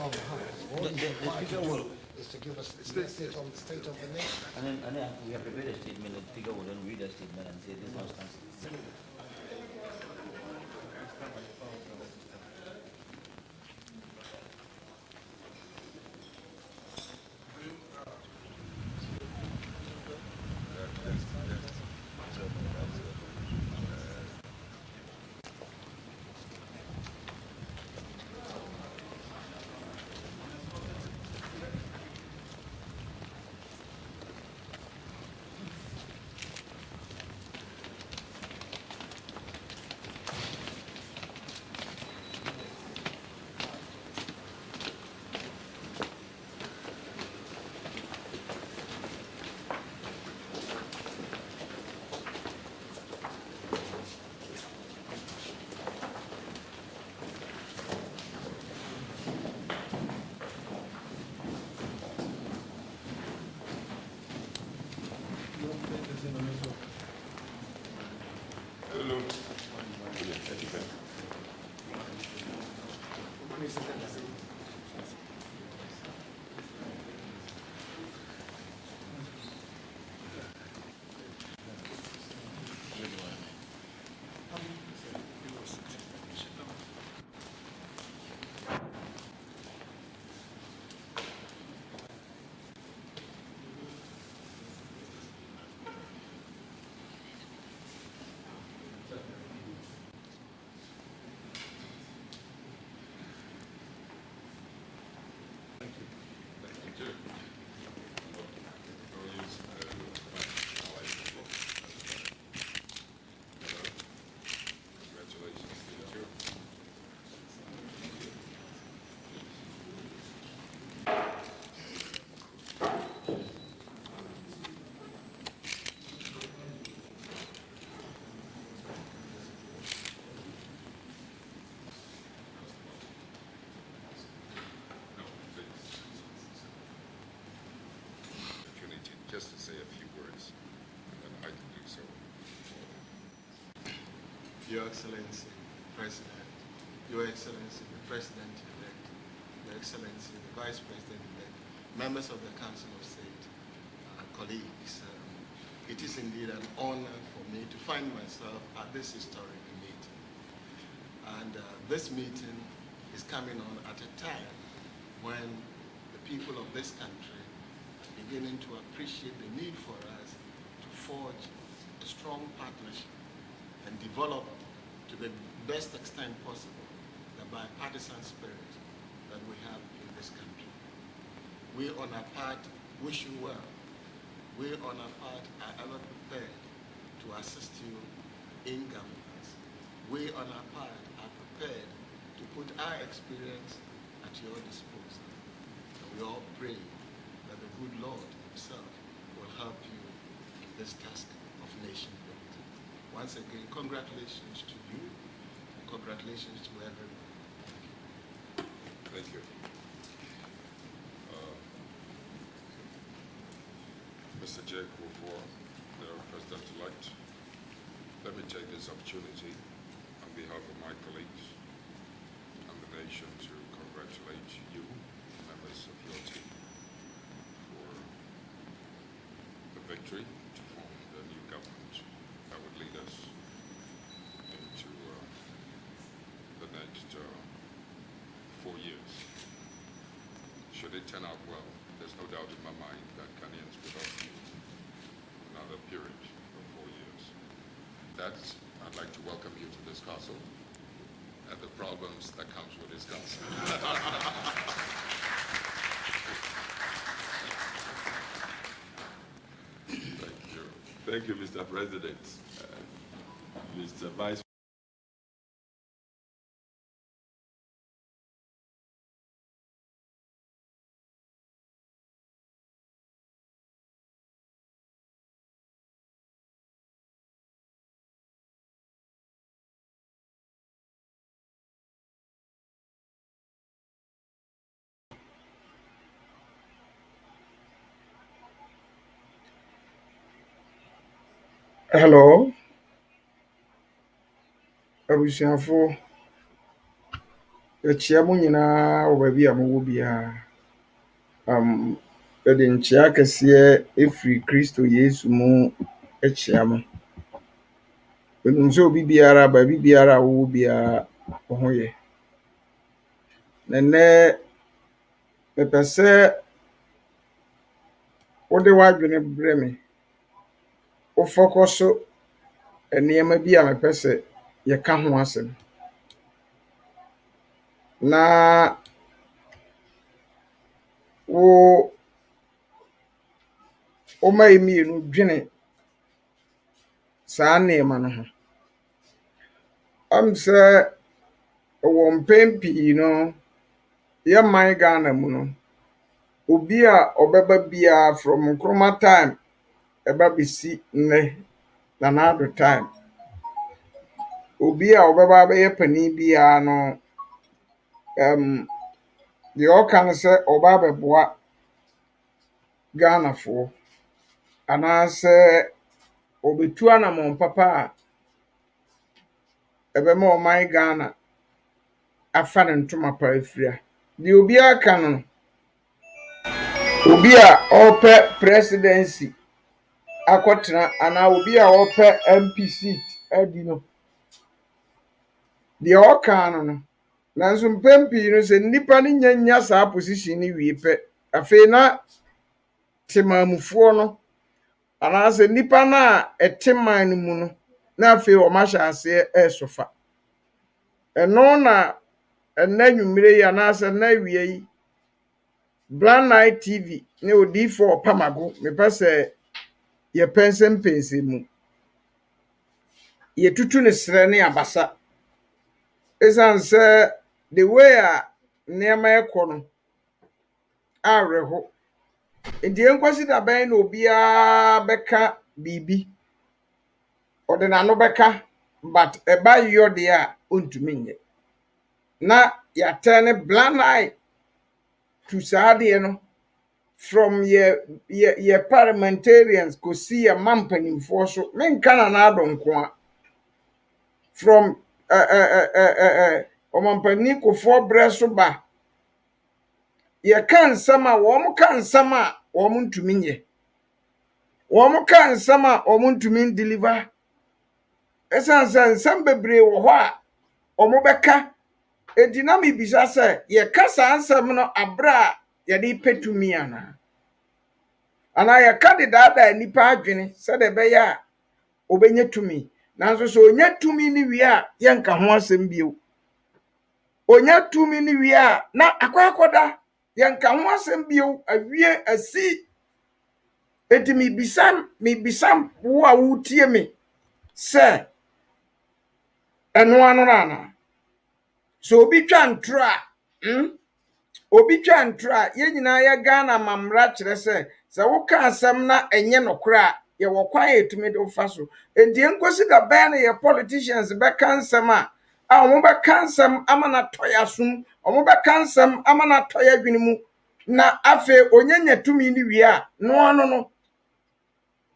The speaker will, is to give us the state of the nation. and then we have prepared a statement. The speaker will then read a statement and say this house stands. Hello. Opportunity just to say a few words, and then I can do so. Your Excellency, President, Your Excellency, the President-elect, Your Excellency, the Vice President-elect, members of the Council of State, colleagues, it is indeed an honor for me to find myself at this historic meeting. And this meeting is coming on at a time when the people of this country are beginning to appreciate the need for us to forge a strong partnership and develop to the best extent possible the bipartisan spirit that we have in this country. We on our part wish you well. We on our part are ever prepared to assist you in governance. We on our part are prepared to put our experience at your disposal. And we all pray that the good Lord himself will help you in this task of nation building. Once again, congratulations to you, and congratulations to everyone. Thank you. Mr. J. Kufuor, the President-elect, let me take this opportunity on behalf of my colleagues and the nation to congratulate you, members of your team, for the victory to form the new government that would lead us into the next 4 years. Should it turn out well, there's no doubt in my mind that Ghanaians will offer you another period of 4 years. That's, I'd like to welcome you to this castle and the problems that comes with this castle. Thank you. Thank you, Mr. President. Mr. Vice Hello, abusuafo, Akyia mo nyinaa wɔ baabi a mowɔ biara. Yɛde nkyia kɛseɛ efiri Kristo Yesu mu akyia mo. Menim sɛ obi biara baabi biara a wowɔ biara wo ho yɛ. Na nnɛ mepɛ sɛ wode w'adwene brɛ me. Wofɔkɔ so nneɛma bi a mepɛ sɛ yɛka ho asɛm. Na woma yi mmienu dwene saa nneɛma no ho. Sɛ ɛwɔ mpɛn pii no yɛman Ghana mu no obi a ɔbɛba biara from Nkrumah time ɛba bɛsi nnɛ Nana time. Obi a ɔbɛba abɛyɛ panin biara no deɛ ɔka no sɛ ɔba abɛboa Ghanafoɔ anaasɛ ɔbɛtu anammɔn papa a ɛbɛma ɔman Ghana afa ne ntoma pa afira. Deɛ obiara ka no obi a ɔpɛ presidency akɔtena anaa obi a ɔpɛ MP seat adi no deɛ ɔka no nanso mpɛn pii no sɛ nnipa no nya saa position no wie pɛ afei na temaamufoɔ no anaasɛ nnipa no a ɛte man no mu no na afei wɔn ahyɛ aseɛ ɛresofa. Ɛno na ɛnna nwummere yi anaasɛ ɛnna awia yi Black Night TV ne odiifo Pamago mepɛ sɛ yɛpɛ nsɛmpɛnsɛm mu. Yɛtutu ne serɛ ne abasa. Ɛsiane sɛ the way a nneɛma ɛkɔ no awerɛho. Nti yɛnkwasi da bɛn na obiara bɛka biribi. Ɔde n'ano bɛka but ɛba yɔ deɛ a ɔntumi nyɛ. Na yɛatɛ ne Black Night to saa deɛ no from yɛ parliamentarians kɔsi yɛ mampanimfoɔ so menka Nana Addo nko a from ɔmampanin Kufuor brɛ so ba yɛka nsɛm a wɔn ka nsɛm a wɔn ntumi nyɛ. Wɔn ka nsɛm a wɔn ntumi deliver. Ɛsiane sɛ nsɛm bebree wɔ hɔ a wɔn bɛka. Enti na mebisa sɛ yɛka saa nsɛm no abrɛ a yɛde pɛtumi anaa yɛka de daadaa nnipa adwene sɛdeɛ ɛbɛyɛ a ɔbɛnya tumi. Nanso sɛ ɔnya tumi ne wie a yɛnka ho asɛm bio. Ɔnya tumi ne wie a na akɔda yɛnka ho asɛm bio awie asi. Enti mebisa wo a wotie me sɛ ɛno ano ana. So obi twa ntoro a yɛn nyinaa yɛ Ghana mamra kyerɛ sɛ woka asɛm na ɛnyɛ nokora a yɛwɔ kwan yɛtumi de wofa so. Enti nkosi da bɛn na yɛ politicians bɛka nsɛm a wɔn bɛka nsɛm ama na tɔya asom, wɔn bɛka nsɛm ama na tɔya adwene mu na afei onyanya tumi ne wie a no ano no.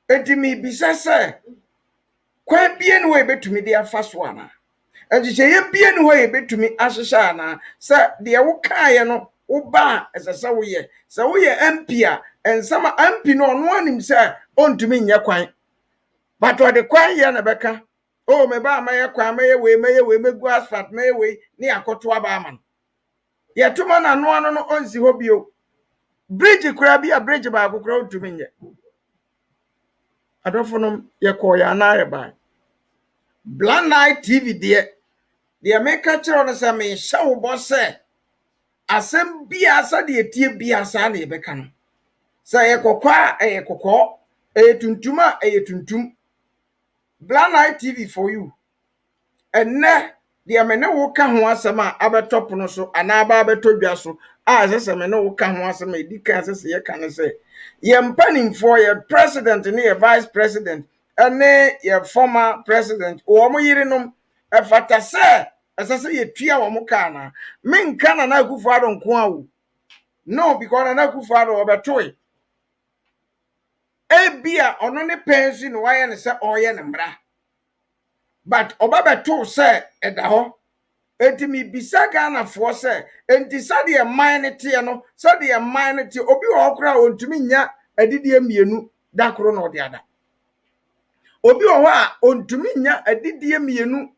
Enti mebisa sɛ kwan bie ne wɔ yɛbɛtumi de afa so ana. Ɛnkyɛ yɛbie ne hɔ yɛbɛtumi ahyehyɛ ana sɛ deɛ wokaeɛ no woba a ɛsɛ sɛ woyɛ. Sɛ woyɛ MP a nsɛm a MP no ɔno anim sɛ ɔntumi nyɛ kwan. But ɔde kwan yɛ na bɛka. Meba a mɛyɛ kwan mɛyɛ wei mɛgu asphalt mɛyɛ wei ne akɔto aba ama no. Yɛtoma na no ano no ɔnsi hɔ bio. Bridge koraa bi a bridge baako koraa ɔntumi nyɛ. Adɔfo no yɛkɔɔ yɛ anaa yɛbae. Black Night TV deɛ meka kyerɛ no sɛ mehyɛ wo bɔ sɛ asɛm bia sɛdeɛ tie bia saa na yɛbɛka no. Sɛ ɛyɛ kɔkɔɔ a ɛyɛ kɔkɔɔ, ɛyɛ tuntum a ɛyɛ tuntum. Black Night TV for you. Ɛnnɛ deɛ me ne wo ka ho asɛm a abɛtɔ pono so anaa aba abɛtɔ dwa so a ɛsɛ sɛ me ne wo ka ho asɛm a ɛdi kan sɛ yɛka no sɛ yɛ mpanimfoɔ yɛ president ne yɛ vice president ɛne yɛ former president wɔn yerenom ɛfata sɛ ɛsɛ sɛ yɛtua wɔn ka na menka Nana Akufo-Addo nko a wo no because Nana Akufo-Addo ɔbɛtoe ebia ɔno ne pensi no wayɛ ne sɛ ɔyɛ ne mmara but ɔba bɛto sɛ ɛda hɔ enti mi bisa Ghana for say enti sade e man ne te no sade e man ne te obi wo kra ontumi nya adidie mienu da kro no de ada obi wo a ontumi nya adidie mienu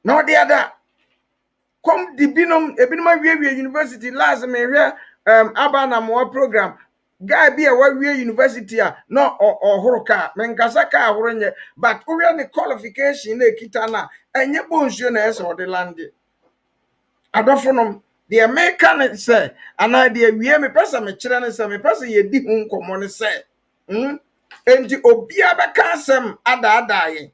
no de ada kom di binom ebinom awie university last me hwe aba na mo program guy bi a wawie university a no ohoro ka menkasa ka ahoro nye but uwie ne qualification na ekita na enye bonsuo na ese ode lande adofonom the American say ana de wie me pesa me kire ne say me pesa ye di hu nkomo ne say enti obi abeka asem ada ye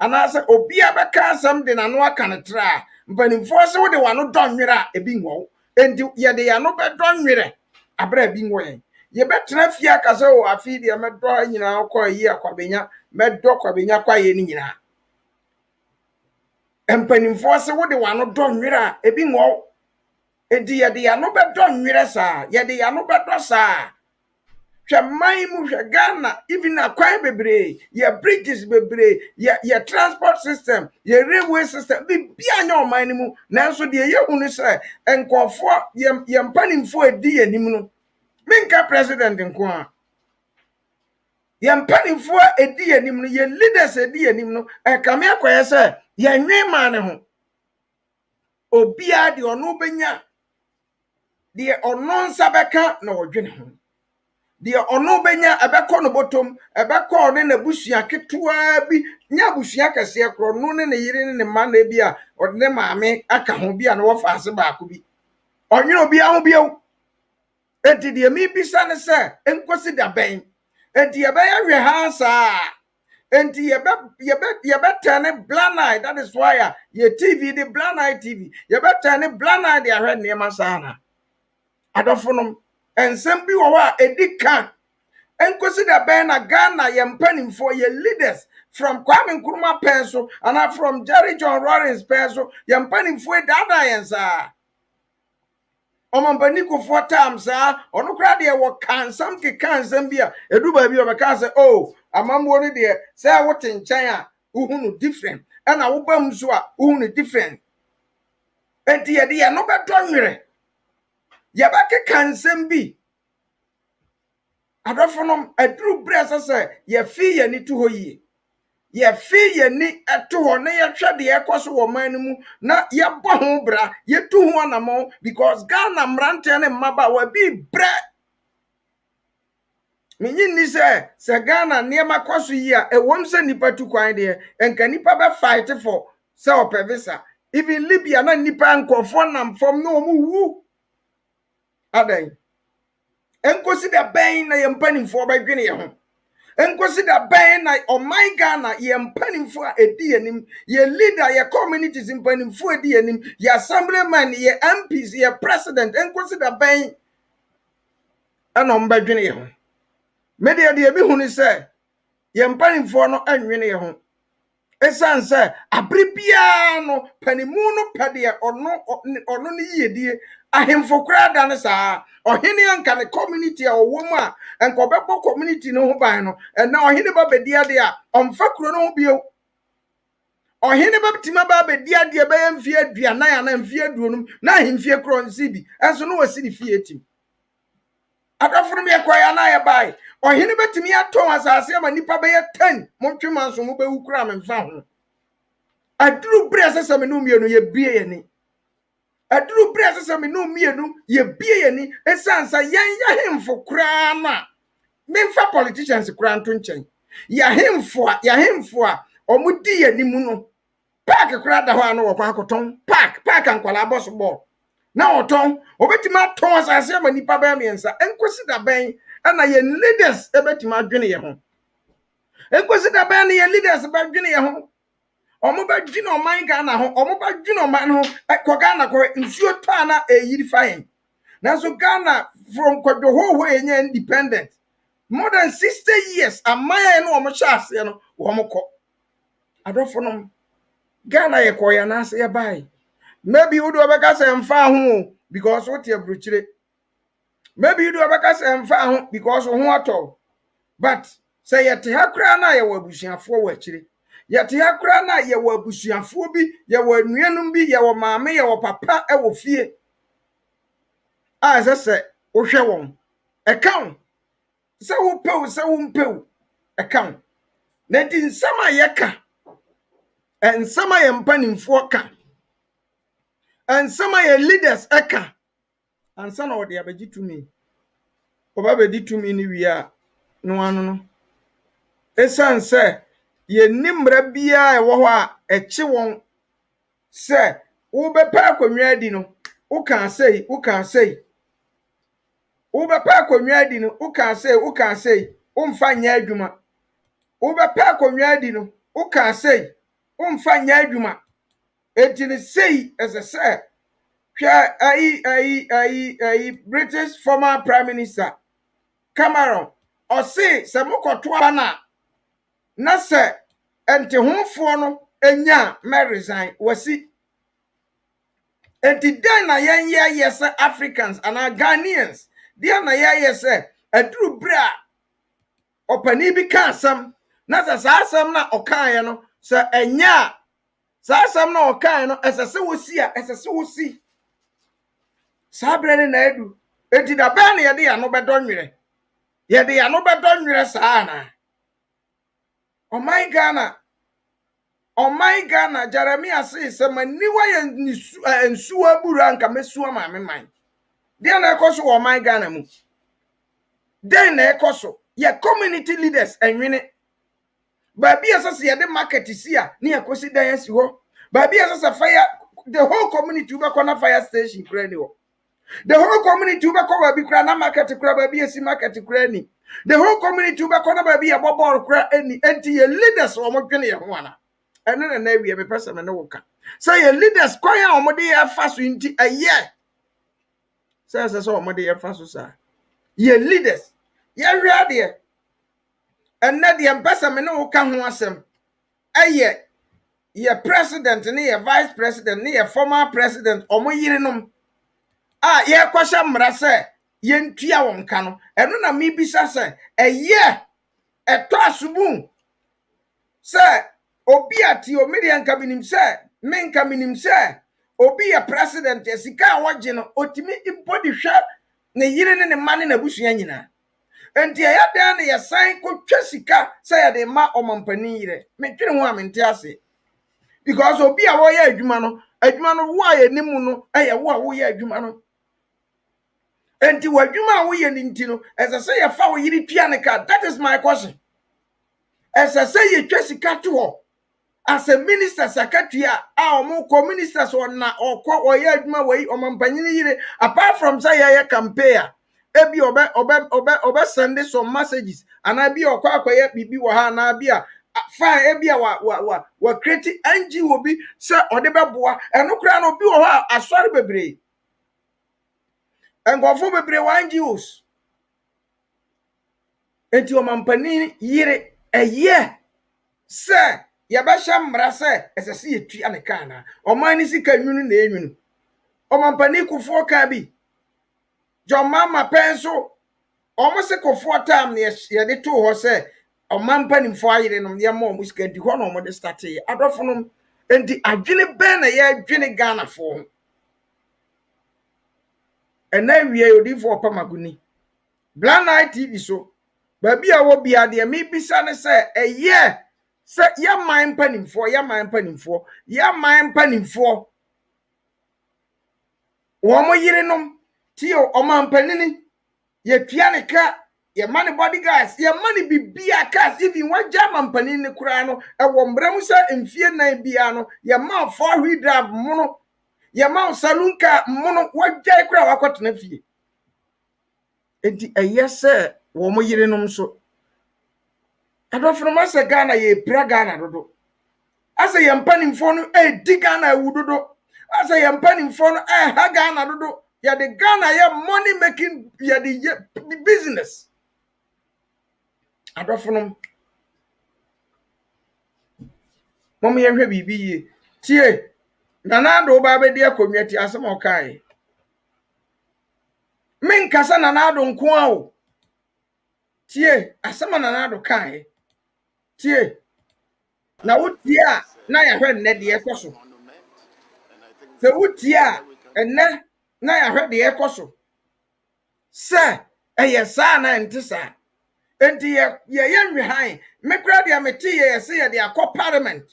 ana say obi abeka asem de na no aka ne tra mpanimfo se wo de wano donwere a ebi nwo enti ye de ya no be donwere abra bi nwo ye ye betra fie akase o afi de medo nyina akwa yi akwabenya medo kwabenya kwa ye ni nyina empanimfo se wo de wano donwere a ebi nwo enti ye de ya no be donwere sa ye de ya no be do sa hwe man mu hwe Ghana even akwan bebre ye bridges bebre ye transport system ye railway system bi anya o man mu nanso de ye hunu se enkofo ye mpanimfo edi anim no minka president nko a ye mpanimfo edi anim no ye leaders edi anim no kame akoye se ye nwen man ne ho obia de ono benya de ono nsa beka na odwene ho de ono benya ebekọ no botom ebekọ ne na busua ketua bi nya busua kase kro no ne ne yire ne ma na bi a ode ne maame aka ho bi a no wo faase ba ko bi onwere obi a ho bi o enti de mi bisa ne se enkosi da ben enti ye be hwe ha sa enti ye be turn blind eye that is why ye TV the blind eye TV ye be turn blind eye de ahwe ne ma sa na adofonom ensem bi wo wa edika enkosi da ben na Ghana ye mpanimfo ye leaders from Kwame Nkrumah penso and from Jerry John Rawlings penso ye mpanimfo dada yensa omambani ko 4 times onu kra de wo kansam ke kansam bia edu ba bi obeka say oh amamwo ne de say wo tenchan a uhunu different na wo bam so a uhunu different enti ye de ye no bedo nwere ye ba ke kansam bi adofonom aduru bresa say ye fi ye ni to hoyi ye fi ye ni eto ho ne ye hwe de ekoso wo man mu na ye bo ho bra ye tu ho anamo because Ghana mrante ne mmaba wa bi bre minyi ni se Ghana ne makoso yi a ewom se nipa tu kwan de enka nipa be fight for se opevisa even Libya na nipa nkofo nam fom no mu wu adan enkosi da ben na ye mpanimfo ba dwene ye ho enkosi da ben na oman Ghana ye mpanimfo a edi anim ye leader ye communities mpanimfo edi anim ye assemblyman ye MPs ye president enkosi da ben ana ombadwene ye ho media de bi hunu se ye mpanimfo no anwene ye ho esanse abribia no panimu no pade ono ne yedie ahemfo kra da ne saa ohene anka ne community a owom a enka obebo community no ho ban no na ohene ba bedia de a omfa kro no ho bio ohene ba tima ba bedia de be mfie aduanan ya na mfie aduonum na ahemfie kro nsi bi enso no wasi ne fie tim adafuru me kwaya na ye bai ohene betimi aton asase ma nipa be 10 montwema nso mo be wukura me mfa ho aduru bre asase me no mienu ye bie ye ni aduru bre asase me no mienu ye bie ye ni esansa yen ya hemfo kura na me mfa politicians kura nto nchen ya hemfo a omudi ye ni mu no park kura da ho ano wo kwa akoton park ankwala boss ball na oton obetima ton asase ma nipa ba miensa enkosi da ben ana ye leaders ebetima dwene ye ho enkosi da ben ye leaders ba dwene ye ho omo ba dwene oman Ghana ho omo ba dwene oman ho ko Ghana ko nsuo to na eyiri fayen nanso Ghana from kwadwo ho enya independent more than 60 years amaya no omo chase no omo ko adofo no Ghana ye ko ya na ase ye bai maybe you do obeka say mfa ho because what you bruchire maybe you do obeka say mfa ho because ho ato but say yete ha kra na ye wabusuafo wa chire yɛte ha kora na yɛwɔ abusuafoɔ bi yɛwɔ anuanom bi yɛwɔ maame yɛwɔ papa ɛwɔ fie a ɛsɛ sɛ wohwɛ wɔn ɛka wo sɛ wopɛw sɛ wompɛw ɛka wo na nti nsɛm a yɛka nsɛm a yɛ mpanimfoɔ ka nsɛm a yɛ leaders ɛka ansa na wɔde abɛgye tumi ɔba bɛdi tumi no wie a no ano no ɛsiane sɛ yɛnni mmara biara ɛwɔ hɔ a ɛkye wɔn sɛ wobɛpɛ akonnwa adi no woka sei wobɛpɛ akonnwa adi no woka sei womfa nyɛ adwuma wobɛpɛ akonnwa adi no woka sei womfa nyɛ adwuma enti ne sei ɛsɛ sɛ hwɛ British former Prime Minister Cameron ɔse sɛ mokɔto aba na sɛ ɛntehofoɔ no enya mɛ resign wasi enti den na yɛnyɛ sɛ Africans ana Ghanaians den na yɛyɛ sɛ aduru bere a ɔpani bi ka asɛm na sɛ saa asɛm na ɔkaeɛ no sɛ ɛnya saa asɛm na ɔkaeɛ no ɛsɛ sɛ wosi saa bere ne na edu enti da bɛn na yɛde yɛn no bɛdɔ nwere saa na ɔman Ghana Jeremiah says sɛ maniwa yɛ nsuwa buru anka mesuwa maame man deɛ na ɛkɔ so wɔ ɔman Ghana mu den na ɛkɔ so yɛ community leaders enwene baabi ɛsɛ sɛ yɛde market si a ne yɛkɔsi dan asi hɔ baabi ɛsɛ sɛ fire the whole community wobɛkɔ na fire station kura ni hɔ the whole community wobɛkɔ baabi kura na market kura baabi esi market kura ni the whole community wobɛkɔ na baabi yɛ bɔbɔɔl kura ani enti yɛ leaders wɔn dwene yɛ ho ana ɛno na awie mepɛ sɛ me ne wo ka sɛ yɛ leaders kwan a wɔn de yɛfa so nti ɛyɛ sɛ ɛsɛ sɛ wɔn de yɛfa so saa yɛ leaders yɛhwɛ adeɛ ɛnɛ deɛ mpɛ sɛ me ne wo ka ho asɛm ɛyɛ yɛ president ne yɛ vice president ne yɛ former president wɔn yerenom a yɛkɔhyɛ mmara sɛ yɛntua wɔn ka no ɛno na mebisa sɛ ɛyɛ ɛtɔ asobu sɛ obi ati o media nka binim sɛ menka minim sɛ obi yɛ president sika a wɔgye no otimi impodi hwɛ ne yire ne ne ma ne na busua nyina enti ɛyɛ dan ne yɛ san kɔtwa sika sɛ yɛde ma ɔmampani yire metwene ho a mente ase because obi a wɔyɛ adwuma no wo a yɛ nimu no ɛyɛ wo a woyɛ adwuma no enti wadwuma a woyɛ ne nti no ɛsɛ sɛ yɛfa wo yire tua ne ka that is my question ɛsɛ sɛ yɛtwa sika to hɔ as a minister secretary a omo ko ministers na okọ oye adwuma wei omampanyini yire apart from say yeye campaign ebi obe send some messages and abi okọ akoye bibi wo ha na abi a fine ebi a wa create NGO bi say ode beboa eno kura no bi wo ha asori bebre engofo bebre wa NGOs enti omampanyini yire eye say yabasha mmara sɛ ɛsɛ sɛ yɛtua ne ka na ɔman ne sika nwunu na enwunu ɔmampani kufoɔ ka bi John Mama penso ɔmo se kufoɔ tam ne yɛde to hɔ sɛ ɔmampani mfo ayere nom yɛ ma ɔmo sika nti hɔ na ɔmo de start yɛ adɔfo nom enti adwene bɛn na yɛ adwene Ghana fo ɛna wie odifo ɔpamaguni Blind Eye TV so baabi a wɔ bia de me bisa ne sɛ ɛyɛ sɛ ya man panimfoɔ wɔn yerenom tio ɔmampanini yɛtua ne ka yɛ money bodyguards yɛ money bibia cars even wagya mampanini ne kura no ɛwɔ mbram sɛ mfie nan bia no yɛ ma four-wheel drive mono yɛ ma saloon car mono wagya kura wakɔtena fie enti ɛyɛ sɛ wɔn yerenom so adofo ma se Ghana ye pra Ghana dodo ase ye mpanimfo no di Ghana ewu dodo ase ye mpanimfo no ha Ghana dodo ye de Ghana ye money making ye de business adofo no mom ye hwɛ bibi ye tie nanado ba be de akonwa ti asem okai men kasa nanado nko a o tie asem nanado kai tie na wotie a na yɛhwɛ nnɛ deɛ ɛkɔ so sɛ wotie a ɛnnɛ na yɛhwɛ deɛ ɛkɔ so sɛ ɛyɛ saa na ɛnte saa enti yɛyɛ nhwehwan me kora deɛ mete yɛ sɛ yɛde akɔ parliament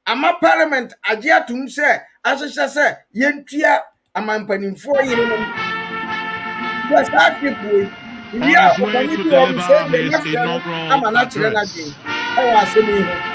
ama parliament agye atom sɛ ahyehyɛ sɛ yɛntua amampanimfoɔ yerenom sɛ saa tripue wie a ɔpani bi wɔ m sɛ yɛnyɛ frɛ no ama no akyerɛ no adwen ɛwɔ asɛm yi ho.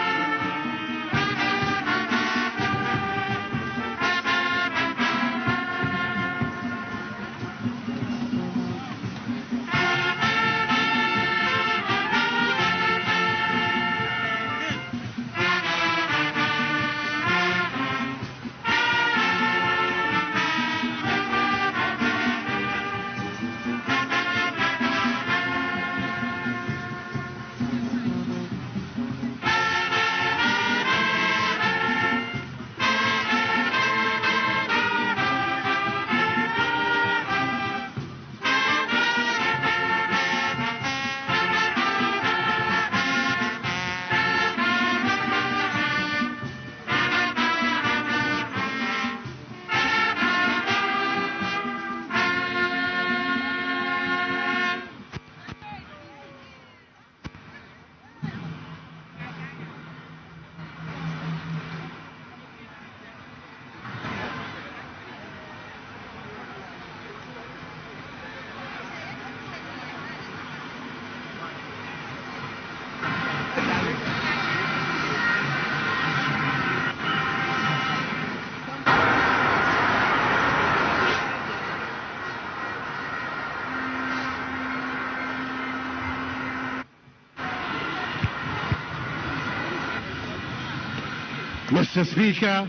Mr. Speaker,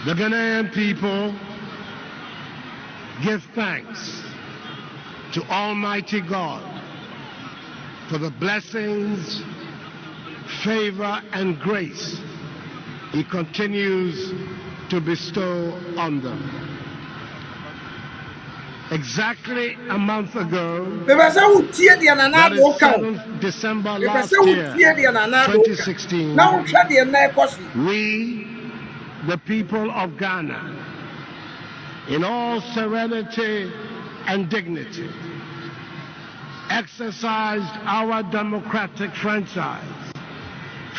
the Ghanaian people give thanks to Almighty God for the blessings, favor, and grace He continues to bestow on them. Exactly a month ago, that is 7th December last year, 2016, we, the people of Ghana, in all serenity and dignity, exercised our democratic franchise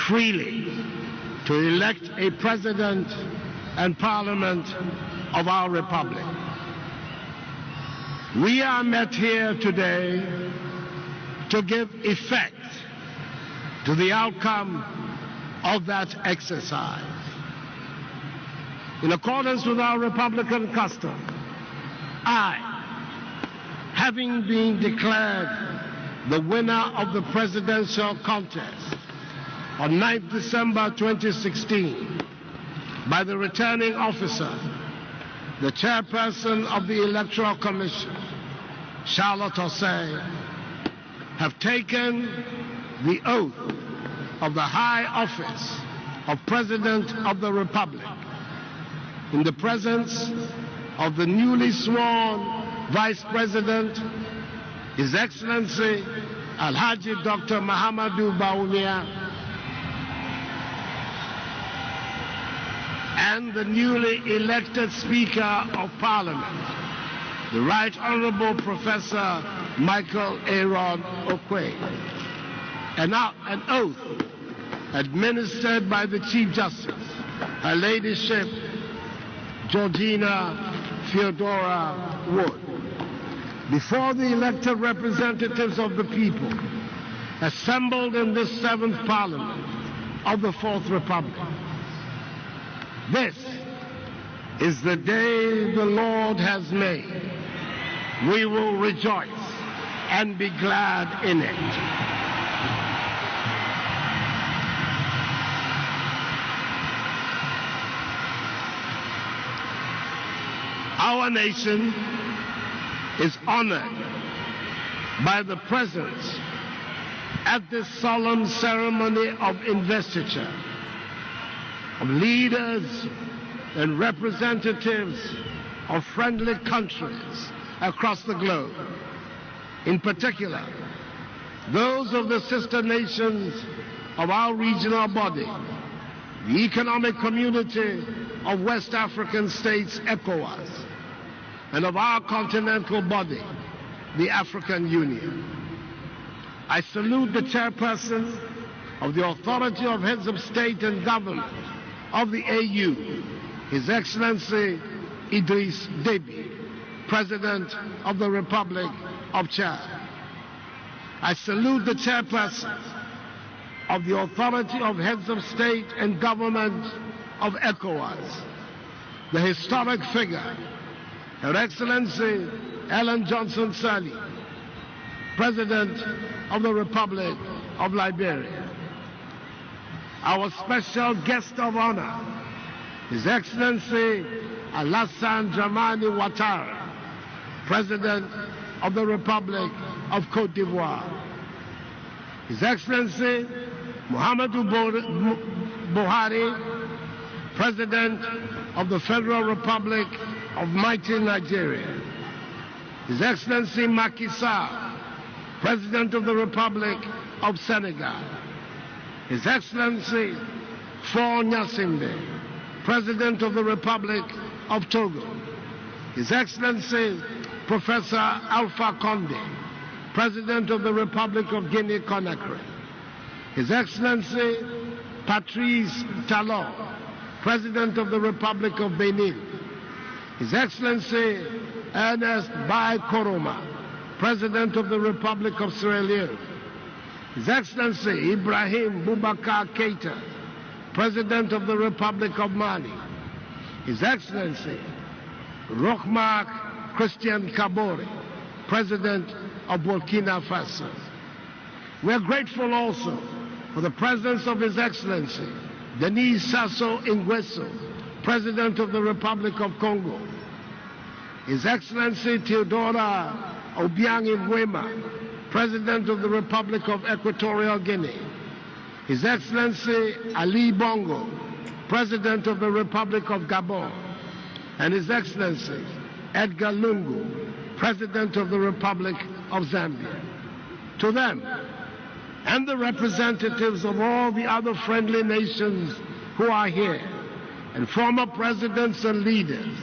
freely to elect a president and parliament of our republic. We are met here today to give effect to the outcome of that exercise. In accordance with our Republican custom, I, having been declared the winner of the presidential contest on 9th December 2016 by the returning officer, the chairperson of the Electoral Commission, Charlotte Osei, have taken the oath of the high office of President of the Republic in the presence of the newly sworn Vice President, His Excellency Alhaji Dr. Mahamudu Bawumia, and the newly elected Speaker of Parliament, the Right Honorable Professor Michael Aaron Okwe. An oath administered by the Chief Justice, Her Ladyship Georgina Theodora Wood, before the elected representatives of the people assembled in this 7th Parliament of the 4th Republic. This is the day the Lord has made. We will rejoice and be glad in it. Our nation is honored by the presence at this solemn ceremony of investiture of leaders and representatives of friendly countries across the globe. In particular, those of the sister nations of our regional body, the Economic Community of West African States, ECOWAS, and of our continental body, the African Union. I salute the chairperson of the Authority of Heads of State and Government of the AU, His Excellency Idriss Déby, President of the Republic of Chad. I salute the chairperson of the Authority of Heads of State and Government of ECOWAS, the historic figure, Her Excellency Ellen Johnson Sirleaf, President of the Republic of Liberia. Our special guest of honor, His Excellency Alassane Dramane Ouattara, President of the Republic of Cote d'Ivoire. His Excellency Muhammadu Buhari, President of the Federal Republic of mighty Nigeria. His Excellency Macky Sall, President of the Republic of Senegal. His Excellency Faure Gnassingbé, President of the Republic of Togo. His Excellency Professor Alpha Condé, President of the Republic of Guinea-Conakry. His Excellency Patrice Talon, President of the Republic of Benin. His Excellency Ernest Bai Koroma, President of the Republic of Sierra Leone. His Excellency Ibrahim Boubacar Keïta, President of the Republic of Mali. His Excellency Roch-Marc Christian Kabore, President of Burkina Faso. We are grateful also for the presence of His Excellency Denis Sassou Nguesso, President of the Republic of Congo. His Excellency Theodora Obiang Nguema, President of the Republic of Equatorial Guinea. His Excellency Ali Bongo, President of the Republic of Gabon. And His Excellency Edgar Lungu, President of the Republic of Zambia. To them, and the representatives of all the other friendly nations who are here, and former presidents and leaders,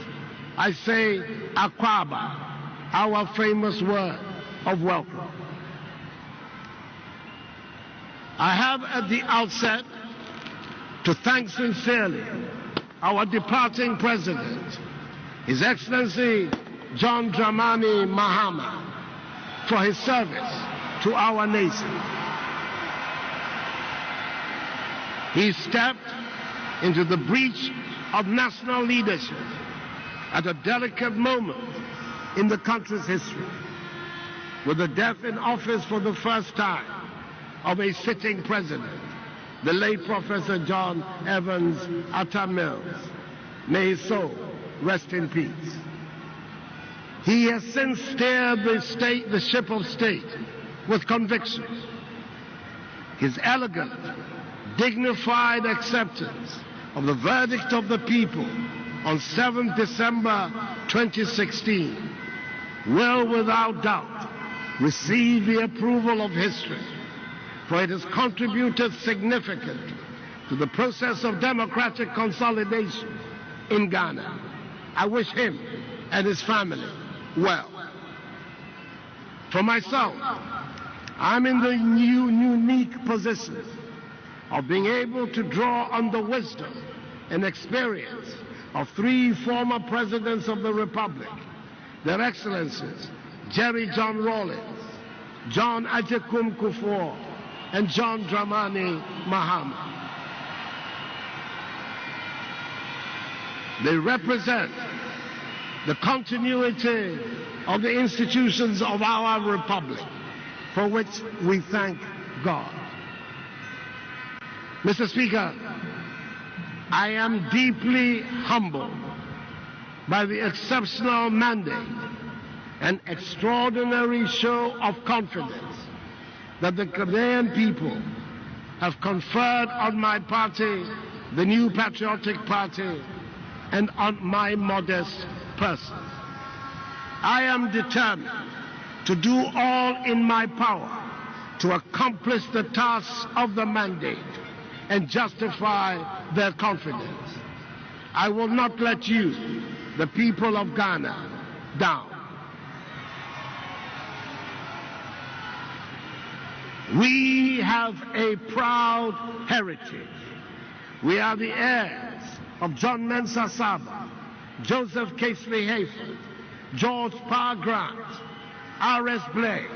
I say Akwaba, our famous word of welcome. I have at the outset to thank sincerely our departing President, His Excellency John Dramani Mahama, for his service to our nation. He stepped into the breach of national leadership at a delicate moment in the country's history, with the death in office for the first time of a sitting president, the late Professor John Evans Atta Mills. May his soul rest in peace. He has since steered the ship of state with conviction. His elegant, dignified acceptance of the verdict of the people on 7th December 2016 will without doubt receive the approval of history, for it has contributed significantly to the process of democratic consolidation in Ghana. I wish him and his family well. For myself, I'm in the unique position of being able to draw on the wisdom and experience of three former presidents of the Republic, their Excellencies Jerry John Rawlings, John Agyekum Kufuor, and John Dramani Mahama. They represent the continuity of the institutions of our Republic, for which we thank God. Mr. Speaker, I am deeply humbled by the exceptional mandate and extraordinary show of confidence that the Ghanaian people have conferred on my party, the New Patriotic Party, and on my modest person. I am determined to do all in my power to accomplish the tasks of the mandate and justify their confidence. I will not let you, the people of Ghana, down. We have a proud heritage. We are the heirs of John Mensah Saba, Joseph Casely Hayford, George Parr Grant, R.S. Blake,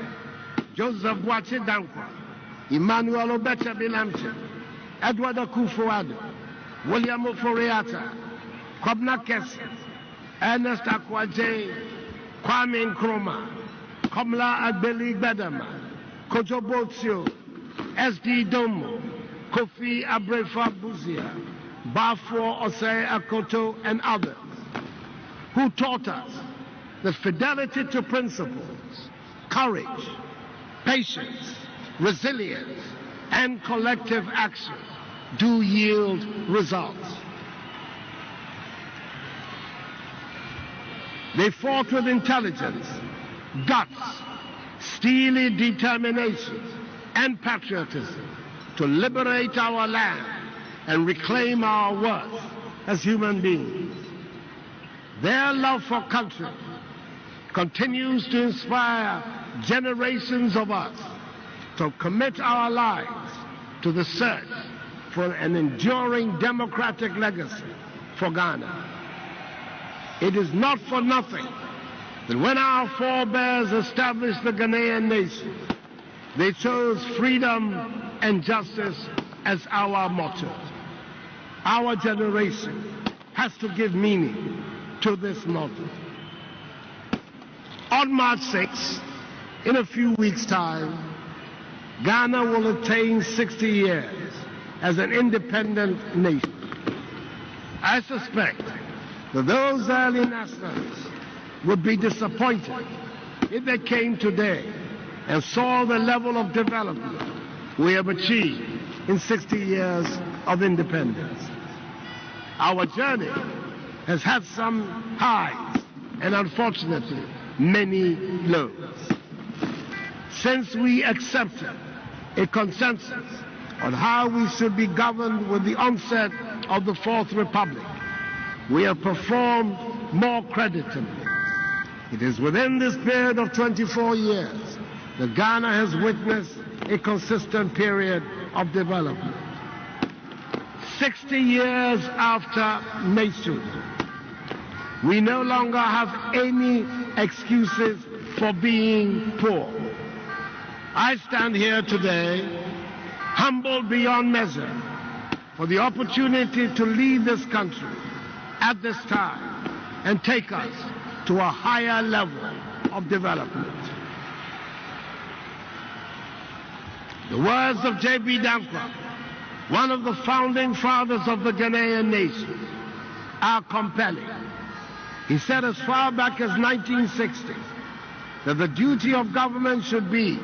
Joseph Boachi Dankwa, Emmanuel Obecha Bilamche, Edward Akufo-Addo, William Ofori-Atta, Kobna Kessie, Ernest Akwaje, Kwame Nkrumah, Komla Agbeli-Gbedema, Kojo Botsio, S.D. Domo, Kofi Abrefa-Buzia, Bafo Osei Akoto, and others, who taught us that fidelity to principles, courage, patience, resilience, and collective action do yield results. They fought with intelligence, guts, steely determination, and patriotism to liberate our land and reclaim our worth as human beings. Their love for country continues to inspire generations of us to commit our lives to the search for an enduring democratic legacy for Ghana. It is not for nothing that when our forebears established the Ghanaian nation, they chose freedom and justice as our motto. Our generation has to give meaning to this motto. On March 6, in a few weeks' time, Ghana will attain 60 years as an independent nation. I suspect that those early nationalists would be disappointed if they came today and saw the level of development we have achieved in 60 years of independence. Our journey has had some highs and unfortunately many lows. Since we accepted a consensus on how we should be governed with the onset of the Fourth Republic, we have performed more creditably. It is within this period of 24 years that Ghana has witnessed a consistent period of development. 60 years after nation, we no longer have any excuses for being poor. I stand here today humbled beyond measure for the opportunity to lead this country at this time and take us to a higher level of development. The words of J.B. Dankwa, one of the founding fathers of the Ghanaian nation, are compelling. He said as far back as 1960 that the duty of government should be,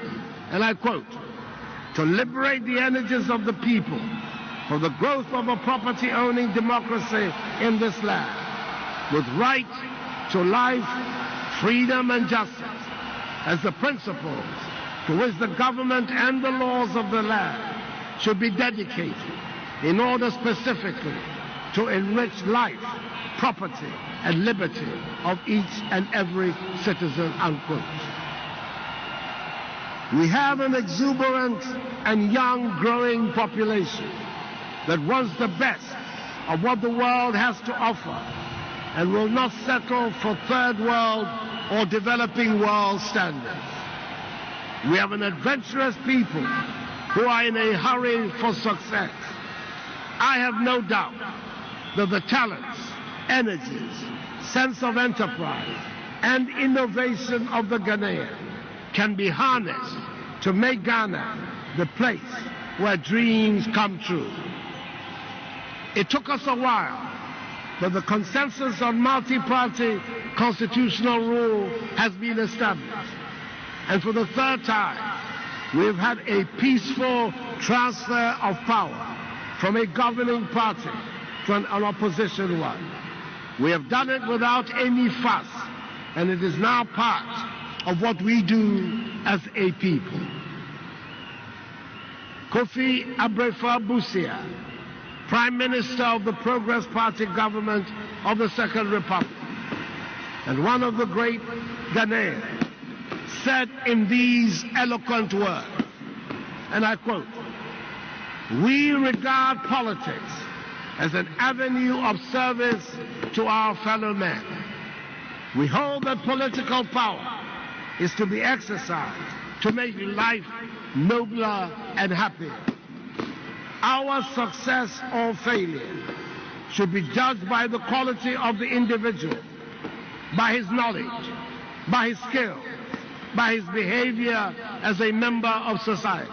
and I quote, to liberate the energies of the people for the growth of a property-owning democracy in this land, with right to life, freedom, and justice as the principles to which the government and the laws of the land should be dedicated in order specifically to enrich life, property, and liberty of each and every citizen, unquote. We have an exuberant and young growing population that wants the best of what the world has to offer and will not settle for third world or developing world standards. We have an adventurous people who are in a hurry for success. I have no doubt that the talents, energies, sense of enterprise, and innovation of the Ghanaian can be harnessed to make Ghana the place where dreams come true. It took us a while, but the consensus on multi-party constitutional rule has been established. And for the third time, we've had a peaceful transfer of power from a governing party to an opposition one. We have done it without any fuss, and it is now part of what we do as a people. Kofi Abrefa-Busia, Prime Minister of the Progress Party government of the Second Republic, and one of the great Ghanaians, said in these eloquent words, and I quote, "We regard politics as an avenue of service to our fellow men. We hold that political power is to be exercised to make life nobler and happier. Our success or failure should be judged by the quality of the individual, by his knowledge, by his skill, by his behavior as a member of society,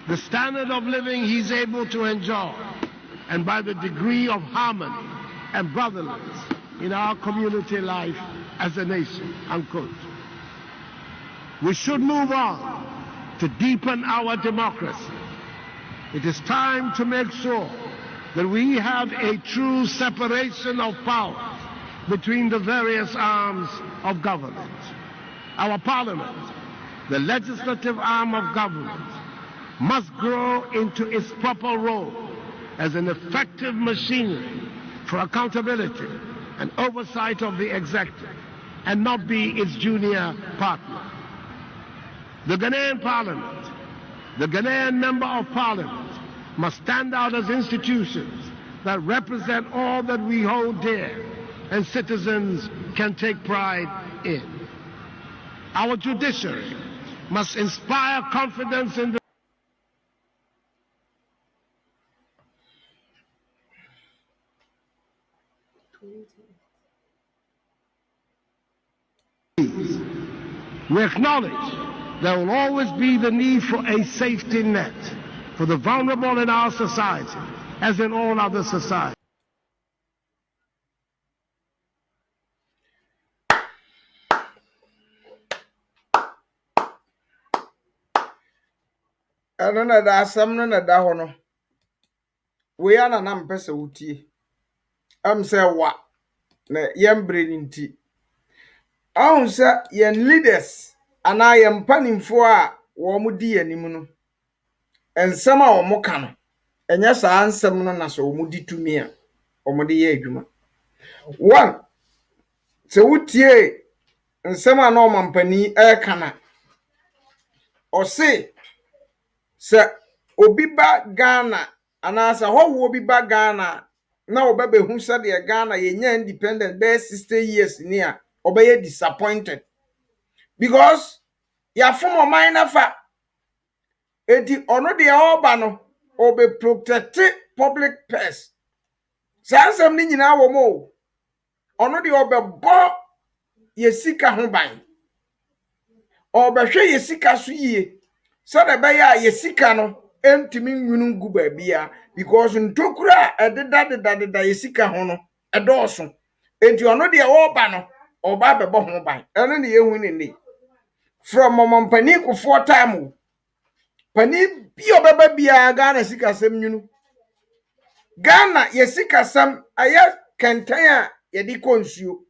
the standard of living he's able to enjoy, and by the degree of harmony and brotherliness in our community life as a nation," unquote. We should move on to deepen our democracy. It is time to make sure that we have a true separation of powers between the various arms of government. Our parliament, the legislative arm of government, must grow into its proper role as an effective machinery for accountability and oversight of the executive, and not be its junior partner. The Ghanaian Parliament, the Ghanaian Member of Parliament, must stand out as institutions that represent all that we hold dear and citizens can take pride in. Our judiciary must inspire confidence in the We acknowledge there will always be the need for a safety net for the vulnerable in our society, as in all other societies. ɛno na da asɛm no na da hɔ no wei ana na mpɛ sɛ wotie am sɛ wa na yɛmbrɛ ne nti ahụ sɛ yɛn leaders anaa yɛn mpanimfoɔ a wɔn di anim no nsɛm a wɔn ka no ɛnyɛ saa nsɛm no na sɛ wɔn di tumi a wɔn de yɛ adwuma one sɛ wotie nsɛm a na wɔn mpanin ɛreka na ɔse sɛ obi ba Ghana anaasɛ hɔhoɔ bi ba Ghana na ɔbɛbɛhu sɛdeɛ Ghana yɛnya independent bɛyɛ 60 years ni a ɔbɛyɛ disappointed because yɛafom ɔman nafa enti ɔno deɛ ɔba no ɔbɛ protect public purse saa nsɛm no nyinaa wɔ mo ɔno deɛ ɔbɛbɔ yɛ sika ho ban ɔbɛhwɛ yɛ sika so yie sɛdeɛ ɛbɛyɛ a yɛ sika no ɛntumi nwunu gu baabia because ntokura a ɛdeda yɛ sika ho no ɛdɔɔso enti ɔno deɛ ɔba no ɔba bɛbɔ ho ban ɛno ne yɛhu ne ne from ɔmampani kofoɔ time pani bi ɔbɛba biara Ghana sikasɛm nwunu Ghana yɛ sikasɛm ayɛ kɛntɛn a yɛde kɔ nsuo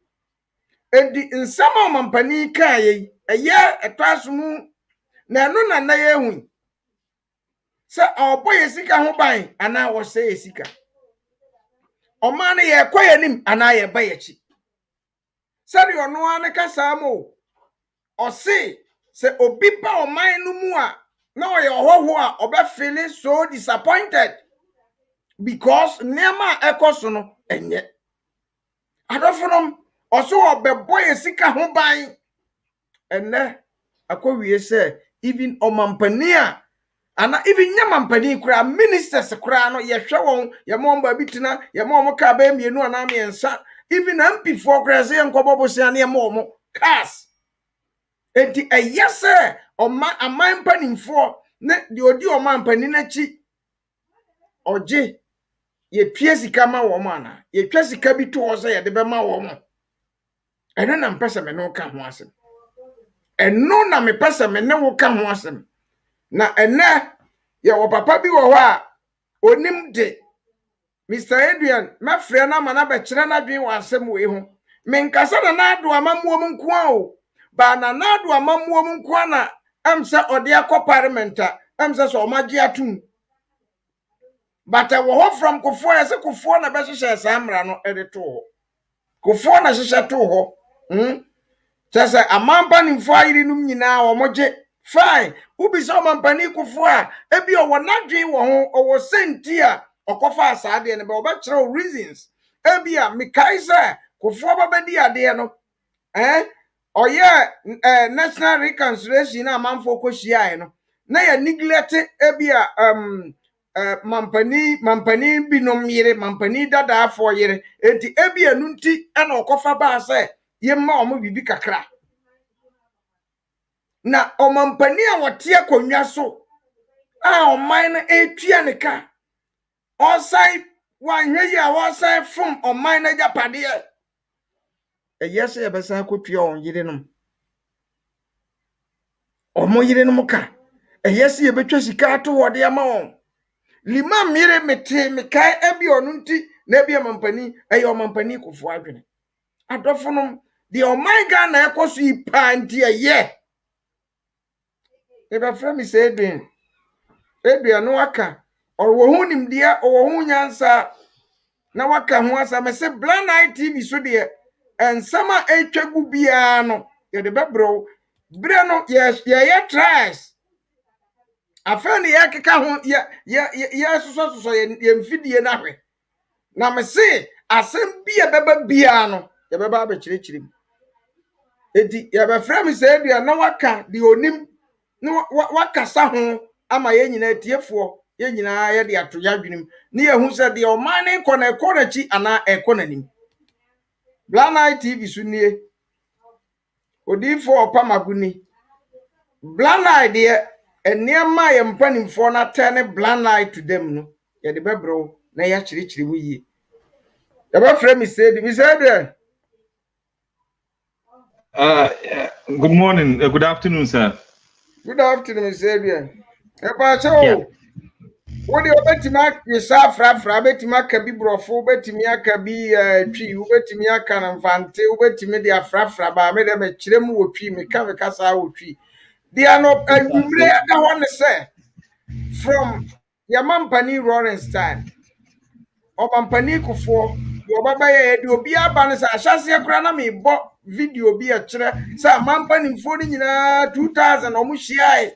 enti nsɛm a ɔmampani kaa yɛ ɛyɛ ɛtɔaso mu na ɛno na yɛhu sɛ ɔbɔ yɛ sika ho ban anaa wɔsɛ yɛ sika ɔman no yɛkɔ yɛnim anaa yɛba yɛkyi sɛdeɛ ɔno ara ne kasa mo ɔse sɛ obi ba ɔman no mu a na ɔyɛ ɔhɔho a ɔbɛfeel so disappointed because nneɛma a ɛkɔ so no ɛnyɛ adɔfonom ɔso ɔbɛbɔ yɛ sika ho ban ɛnɛ akɔwie sɛ even ɔmampani a ana even nyamampani kura ministers kura no yɛhwɛ wɔn yɛmɔ mba bi tena yɛmɔ wɔn ka ba mienu anaa mmiɛnsa even MP for crazy and Kobobosia near Momo cars. Enti a yes, sir, or a man panning for the audio man paninachi or J. Ye Piesi Kama womana, ye Piesi Kabi to us at the Bema woman. And then I'm person no come once him. And no na me person no come once him. Na and na ya papa bi wo wa onim de Mr. Adrian, my friend, I'm an abetrana dream was some way home. Menkasa na do a mam woman quo, but na do a mam woman quana, am sa or dear co parliamenta, am say so omagye atum but wo from Kufuor ya se Kufuor na be hyehyɛ saa mra no edito ho Kufuor na hyehyɛ to ho Chasa amampani mfo ayiri num nyina wo mogye fine ubi so amampani Kufuor a ebi o wonadwe wo ho o senti a okofa asade ne be obekere reasons ebi a mekai se Kufuor babedi ade no oye national reconciliation na amanfo kohia no na ya neglect ebi a mampani binom yire mampani dada afọ yire enti ebi enu nti na okofa ba se yemma omo bibi kakra na omampani a wote akonwa so a oman na etua ne ka osai wanhwe yi a wosai from oman na japade eyese yebesa akotua on yirenom omo yirenom ka eyese yebetwa sika ato hode ama on lima mire mete mekai ebi onu nti na ebi amampani eyo omampani Kufuor adwene adofonom the oman ga na ekoso ipa nti eye eba frame say Edwin no waka or wo hu nimdia o wo hu nyansa na waka hu asa me se Blind Eye TV so de ensama etwagu bia no ye de bebro bre no ye tries afani ye keka ho ye soso ye mfidie na hwe na me se asem bia beba bia no ye beba abekirikiri edi ye be frame say Edwin na waka di onim no wakasa ho ama ye nyina tiefo ye nyina ye de ato yadwenem ne ye hu se de oman ne kona chi ana ekonanim Blind Eye TV sunie odifo opamaguni Blind Eye de eniema ye mpanimfo na turn Blind Eye to them no ye de bebro na ya chirikiri wuyi ye ba frame say there. Good morning, good afternoon, sir. Good afternoon, Xavier. Epacho. What do you bet mark yourself fra betima ka bi brofo betimi aka bi twi betimi aka na mfante betimi dia fra ba me dem kirem wo twi me ka sa wo twi dia no anwumre da ho ne say from Yamampani Lawrence time Obampani Kufuor yo baba ye de obi aba ne sa ahyase kura na me bo video bi a kire sa mampani mfo ni nyina 2000 omu hia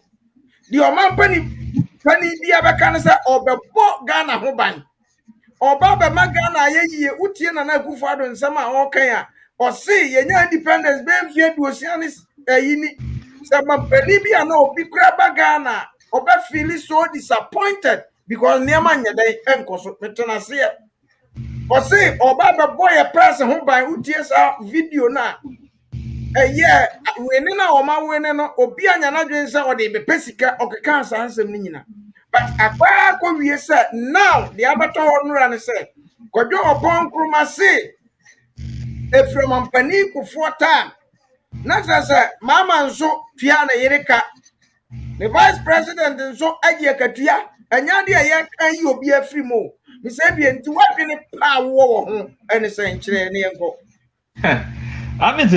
di omampani pani bi abeka ne sa obebo Ghana ho ban oba be ma Ghana ye utie na Akufo Addo nsem a okan a o se yenya independence be mfie duosian ayini sa mampani bi a na obi kura ba Ghana oba feel so disappointed because niam anya den enkoso metena se o se oba be boy a person ho ban utie sa video na wene na o ma wene no obi anya na dwen se o de be pesika okeka asansem ni nyina but akwa ko wie se now the abato honora ne se kodwo obon kroma se efre Mampani Kufuor time na se mama nso tua na yereka the vice president nso agi akatua anya de ye kan yi obi afri mo mi se bi enti wadwene pa wo ho ene se nkire ne yenko I mean,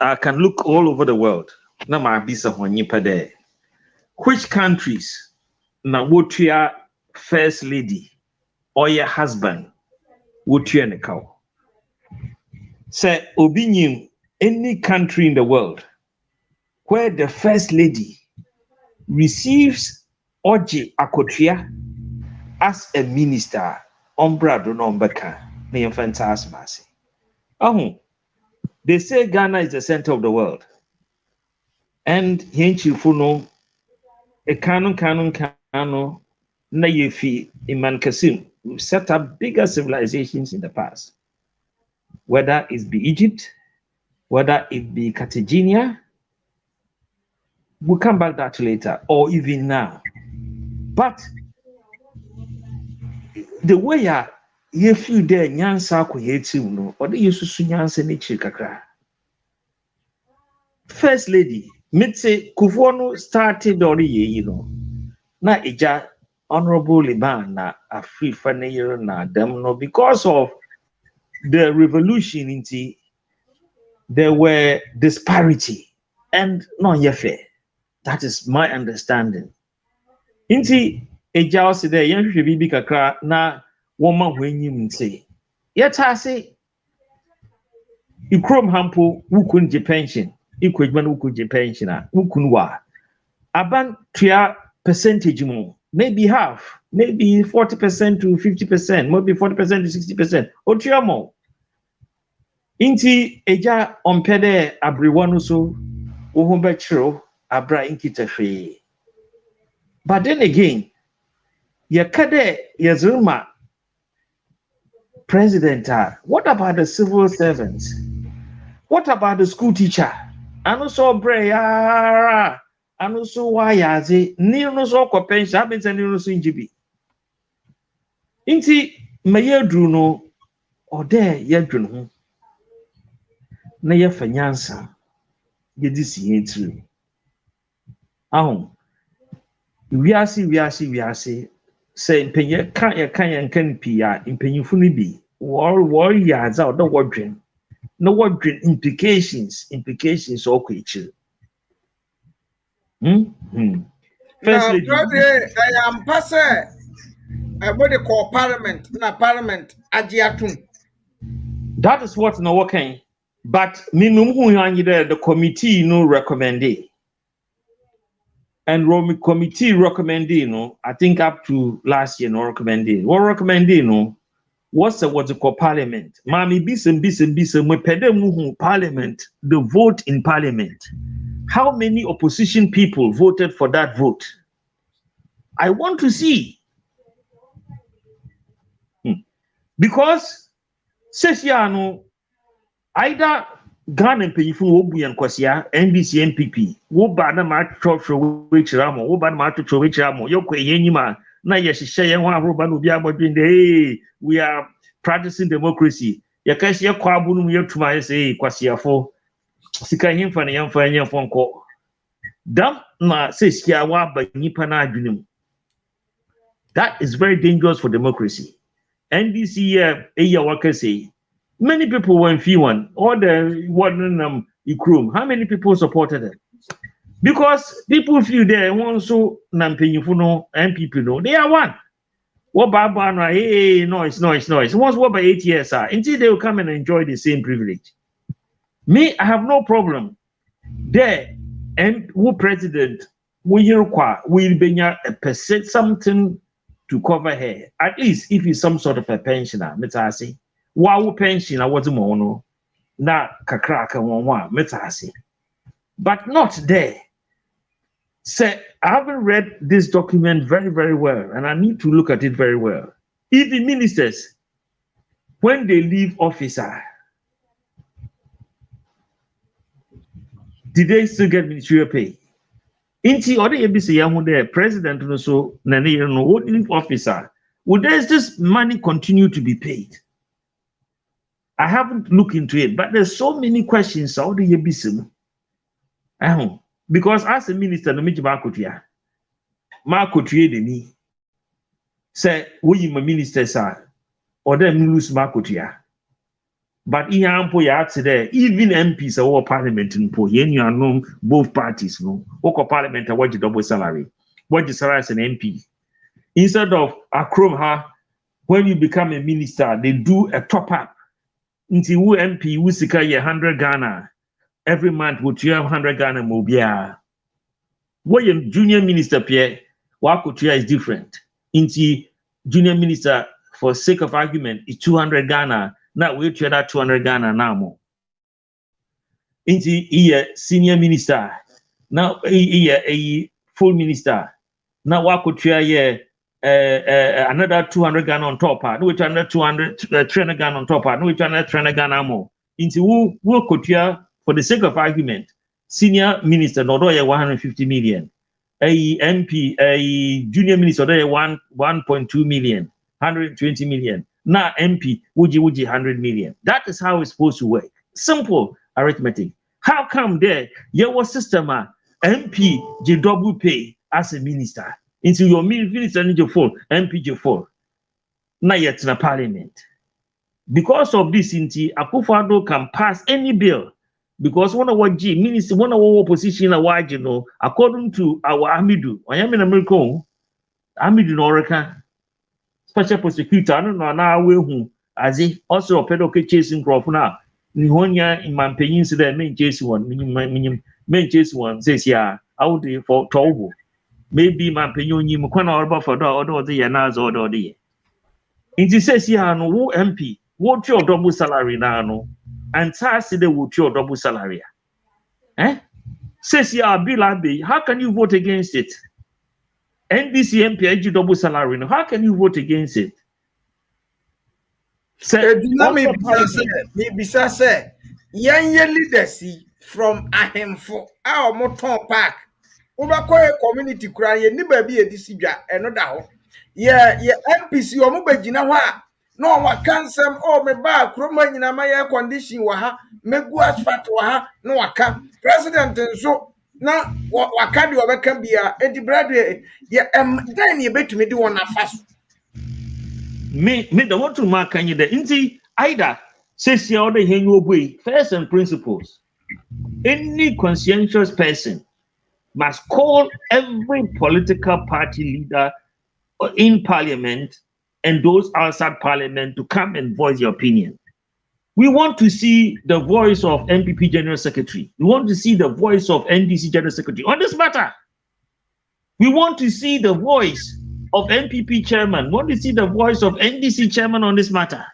I can look all over the world. Na ma bisa honyipa there. Which countries na wotua first lady or your husband wotua ne kaw? Say obinyim any country in the world where the first lady receives oji akotua as a minister ombra do no mbeka na yemfantas mase. They say Ghana is the center of the world. And henchifuno a canon na yefi Iman Kasim set up bigger civilizations in the past. Whether it be Egypt, whether it be Cartagena, we'll come back to that later, or even now. But the way you feel there, nyansa ko yetim no, or the yusu nyansa ni chikakra. First lady, Mitse Kufuor no started already, you know. Na ija Honorable Liban na afri fanayero na them no because of the revolution into there were disparity and non fair. That is my understanding. Inti eja ose there yen hwehwe bibi kakra na woma hwenyim nti. Yeta se ikrom hampo wukun je pension. Ikwejma no wukun je pension a wukun wa. Aban tua percentage mo. Maybe half, maybe 40% to 50%, maybe 40% to 60%. Otua mo. Inti eja ompede abrewa no so wo ho be chiro abra inkita hwe. But then again, yakade yazuma president, what about the civil servants? What about the school teacher? And also breya, and also why yazi, ni no so ko pension, haven't any no so injibi. Inti mayedru no or there yedru no. Na ye fanyansa ye disi yentru. Ahon wiase say mpenye kan pia mpenyifo no bi war ya za odo wodwen no wodwen implications okwa echi First lady I am passe about the call parliament agiatum. That is what no working, but minum hu yanyi the committee no recommended. And Romy committee recommending, I think up to last year, no recommending. What recommending, what's the called parliament? Mami bisem, we pedemu parliament, the vote in parliament. How many opposition people voted for that vote? I want to see. Because, says Yano, either Ghana people will be Kwasia, NBC MPP, wo ba na ma trotro wechiramo, wo ba na ma trotro wechiramo, yokwe yenima, na yeshishe yenwa roba no bia bodwinde, we are practicing democracy. Yakashi ya kwa bunu mu yetuma yese Kwasia fo. Sika himfa na yamfa nyamfo nko. Dam na seskia wa ba nipa na adwenem. That is very dangerous for democracy. NDC eya waka say many people were in F1, all the one Ikrum. How many people supported it? Because people feel they want so Nampenyufuno and people know they are one. What Baba hey noise. Once what by 8 years until they will come and enjoy the same privilege. Me, I have no problem. There and who president will be a percent something to cover her. At least if he's some sort of a pensioner, metasi. Wow pension I was mono na kakraka one metasi. But not there. Say I haven't read this document very, very well, and I need to look at it very well. Even ministers, when they leave office, did they still get ministerial pay? Inti other ABC yamu there, president also nani no leave officer. Would this money continue to be paid? I haven't looked into it, but there's so many questions out there. Because as a minister, no meji makotia, makotia de ni. Say we my minister sir, or them lose makotia. But in ampo ya today, even MPs or parliament in po, you know both parties no. Oko parliament what the double salary, what the salary as an MP. Instead of akrom ha, when you become a minister, they do a top up. Until who MP who sika ye 100 Ghana every month would you have 100 Ghana mobia. What your junior minister Pierre Wakutia is different. Into junior minister for sake of argument is 200 Ghana. Now we trade that 200 Ghana now more. Into senior minister. Now a full minister. Now Wakutia another 200 Ghana on top, no which another 300 Ghana on top, no which another 300 Ghana more. Into who could for the sake of argument, senior minister no 150 million, a MP, a junior minister 1.2 million, 120 million. Now MP would 100 million. That is how it's supposed to work. Simple arithmetic. How come there your system MP je double pay as a minister? Into your minister need your phone, MP your phone. Not yet in a parliament. Because of this, Akufo-Addo can pass any bill because one of what G means one of our opposition a wide, you know, according to our Amidu, I am in America, Amidu Norika, special prosecutor, I don't know now who as if also a pedoke chasing crop now. Nihonia in my opinion, so that main chase one, main chase one says, yeah, out there for trouble. Maybe my opinion, you can order for the years or the year. It says, yeah, no MP, what your double salary now, no, and Tarsi they would your double salary. Eh? Says, yeah, Bill Abbey, how can you vote against it? NDC MP, double salary, no, how can you vote against it? Maybe say, young leaders from Ahemfo, our motor park. Over community cry, ye niba be a disibia, and no doubt. Yeah, MPC or Mubajina, no one can some oh me ba, Croman in my air condition waha, me go as fat waha, no I can. President and so now what can you ever can be a Eddie Bradley? Yeah, then you bet me do one fast. Me the want to mark can you the inti either says you order hang away first and principles. Any conscientious person must call every political party leader in parliament and those outside parliament to come and voice your opinion. We want to see the voice of MPP General Secretary. We want to see the voice of NDC General Secretary on this matter. We want to see the voice of MPP chairman. We want to see the voice of NDC chairman on this matter.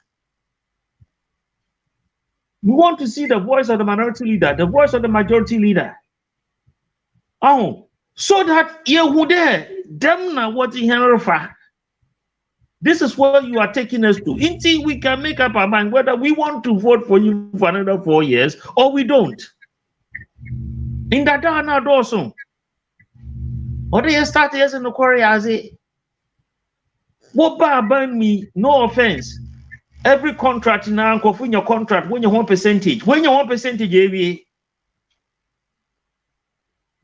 We want to see the voice of the minority leader, the voice of the majority leader. Oh, so that you there, them na what in Henry. This is what you are taking us to. Until we can make up our mind whether we want to vote for you for another 4 years or we don't. In that now also. Or they start years in the quarry as it. What ban me? No offense. Every contract now, when your contract, when you want percentage,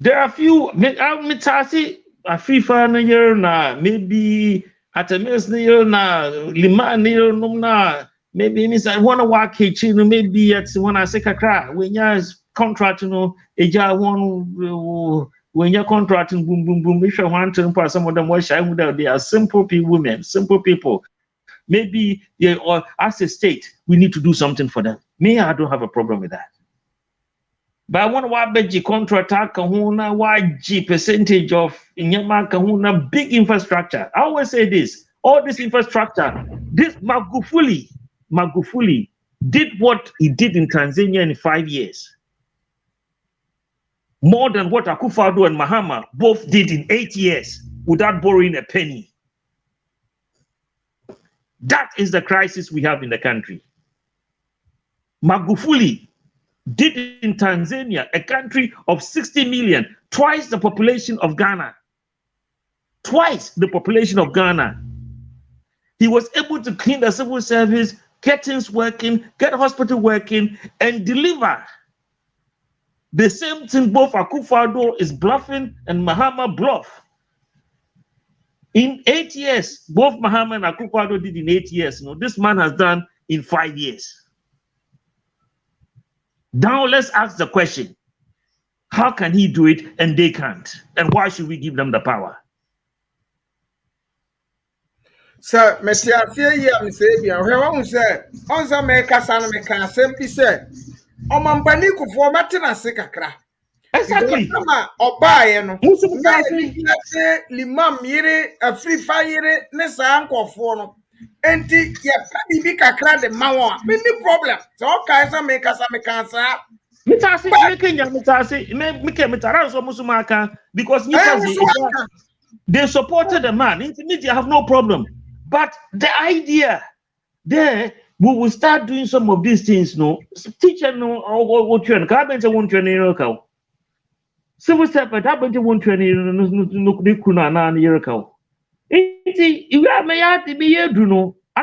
there are few. A free fan year na maybe at a minute year na lima year na maybe miss I want to work kitchen maybe at when I say kakra when your contract when you're contracting boom boom boom if you want to pass some of them they are simple women, simple people. Maybe or as a state we need to do something for them. Me, I don't have a problem with that. But I want to watch contract kahuna YG percentage of inyama kahuna big infrastructure. I always say this: all this infrastructure, this Magufuli did what he did in Tanzania in 5 years. More than what Akufo-Addo and Mahama both did in 8 years without borrowing a penny. That is the crisis we have in the country. Magufuli did in Tanzania, a country of 60 million, twice the population of Ghana. Twice the population of Ghana. He was able to clean the civil service, get things working, get hospital working, and deliver. The same thing both Akufo-Addo is bluffing and Mahama bluff. In 8 years, both Mahama and Akufo-Addo did in 8 years. This man has done in 5 years. Now let's ask the question: how can he do it and they can't? And why should we give them the power? Sir, Messiah, I'm saying, who said, on some make us and make us simply say, O Mampaniku for Matina Sekakra. Exactly. Or buy no. Limam yere a free fire nessa uncle for and ya big a crowd the mawa. Many problem. So Kaiser make us a cancer. Mitasi making ya Mitasi make Mitara so Musumaka because they supported the man. Intimate, have no problem. But the idea there, we will start doing some of these things, no. Teacher no or what you and carpenter won't train in civil step at carpenter won't train in kuna na Yuriko. I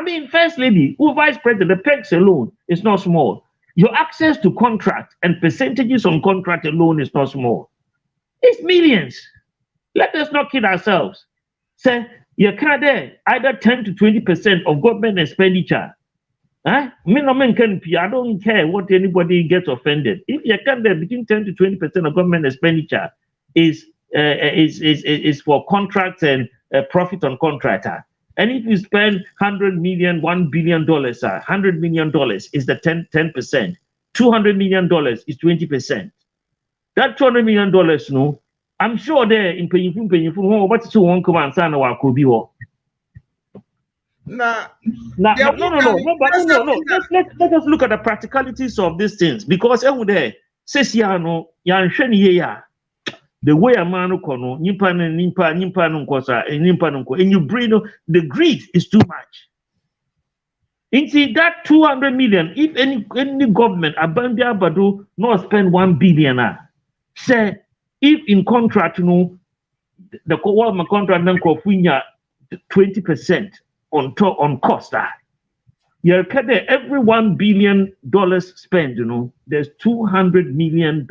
mean, First Lady, who Vice President, the pegs alone is not small. Your access to contract and percentages on contract alone is not small. It's millions. Let us not kid ourselves. Say, you can't there either 10 to 20% of government expenditure. Me no man can pay. I don't care what anybody gets offended. If you can there between 10 to 20% of government expenditure is for contracts and profit on contract. And if you spend $100 million, $1 billion, $100 million is the 10%. $200 million is 20%. That $200 million, no, I'm sure there in paying what's to one command son or could be war. No. Let us look at the practicalities of these things because there says the way a man kono and you bring the greed is too much. Into that 200 million, if any government abandon Badu not spend 1 billion, say if in contract the contract then 20% on cost every $1 billion spent, there's $200 million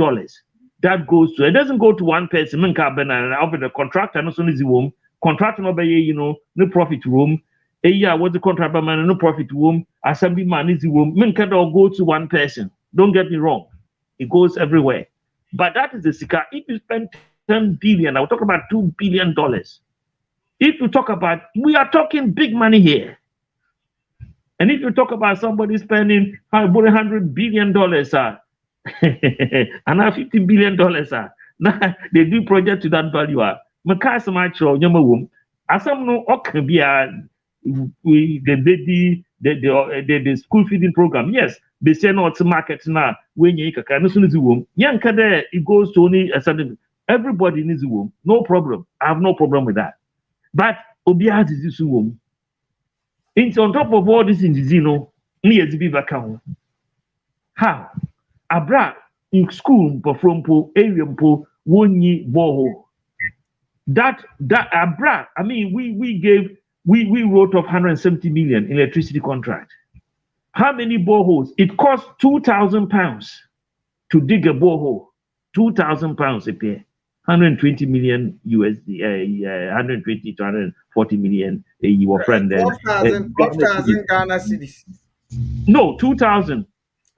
that goes to, it doesn't go to one person, the contractor no contractor no no profit room, what the contractor man no profit room, assembly man is room, all go to one person. Don't get me wrong, it goes everywhere. But that is the secret. If you spend 10 billion, I'll talk about $2 billion. If you talk about, we are talking big money here. And if you talk about somebody spending $100 billion, and now $50 billion, now they do project to that value. As some no the school feeding program, yes, they say no it's market now. When you it goes to only a certain, everybody needs a womb, no problem. I have no problem with that. But Obia is this womb. It's on top of all this in the Zino, near the Biva Cow. How? Abra in school, Pofrompo, Ariampo, Wonyi, Boho. That Abra, I mean, we wrote off 170 million in electricity contract. How many boreholes? It costs £2,000 to dig a borehole. £2,000 a year. 120 million USD, 120 to 140 million your friend there. 12,000 Ghana cedis. No, 2,000.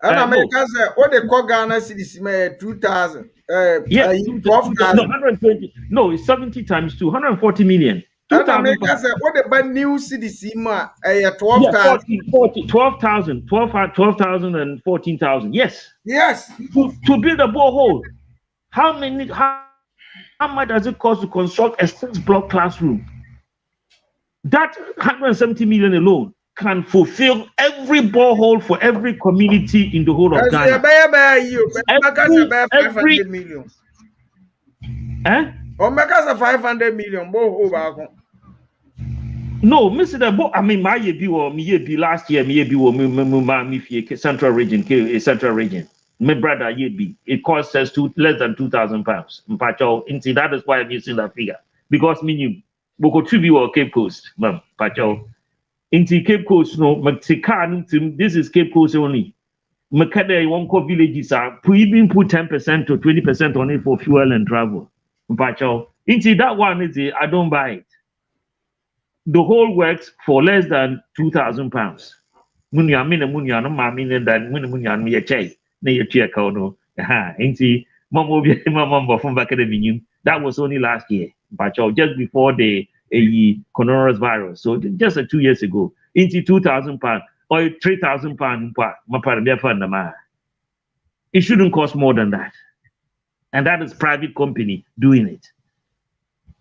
And America said, what they call Ghana cedis, 2,000. Yeah, 12,000. No, 120. No, it's 70 times 2, 140 million. And America said, what they buy new cedis, 12,000. 12,000 and 14,000. Yes. Yes. To build a borehole. How much does it cost to construct a 6-block classroom? That 170 million alone can fulfill every borehole for every community in the whole of Ghana. Every 500 million. Omeka's a 500 million borehole. No, Mr. I mean, my year last year, me Central Region, My brother, it costs us less than £2,000. That is why I'm using that figure. Because meaning, we could tribute Cape Coast, Into Cape Coast, no, this is Cape Coast only. Makade won't call villages are even put 10% to 20% on it for fuel and travel. Into that one is I don't buy it. The whole works for less than £2,000. Munya no mamine than munya me a chay. That was only last year, but just before the coronavirus. So just 2 years ago, into £2,000 or £3,000. It shouldn't cost more than that, and that is private company doing it.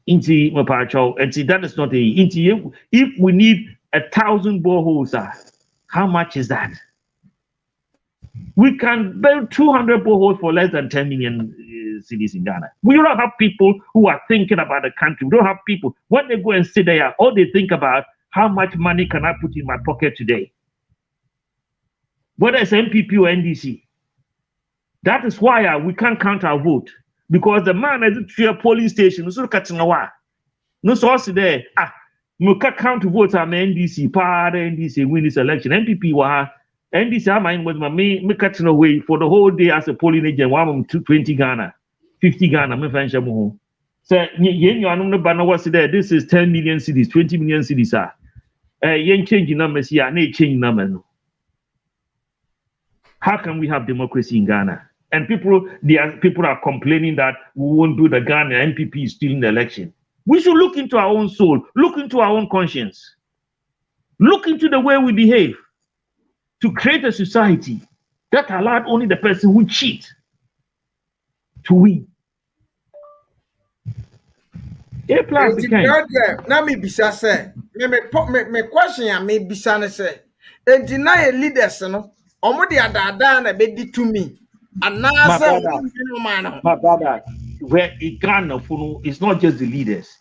And that is not if we need 1,000 boreholes, how much is that? We can build 200 boreholes for less than 10 million cities in Ghana. We don't have people who are thinking about the country. We don't have people, when they go and sit there, all they think about, how much money can I put in my pocket today? Whether it's MPP or NDC. That is why we can't count our vote. Because the man at the polling station, so no source there. We can't count votes. I'm NDC, NDC win this election. MPP NDC I was me cutting away for the whole day as a polling agent. 20 Ghana, 50 Ghana. Me find shamu. So this is 10 million cities, 20 million cities. Yen change numbers here, ne change numbers. How can we have democracy in Ghana? And people are complaining that we won't do the Ghana NPP is stealing the election. We should look into our own soul, look into our own conscience, look into the way we behave to create a society that allowed only the person who cheats to win. A plus the kind. Now me bisa say, me question ya me bisa ne say, and deny leaders no, omo de adada na be di to me. And now my brother, where it can it's not just the leaders.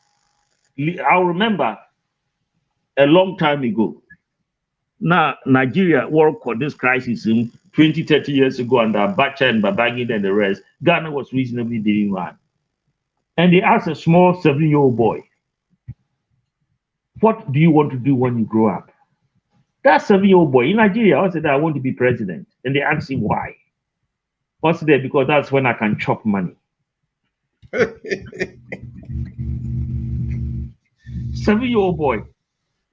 I remember a long time ago. Now Nigeria worked for this crisis in 20, 30 years ago under Abacha and Babangida and the rest. Ghana was reasonably doing well. And they asked a small 7-year-old boy, what do you want to do when you grow up? That 7-year-old boy in Nigeria also said, I want to be president. And they asked him why. What's there? Because that's when I can chop money. 7-year-old boy.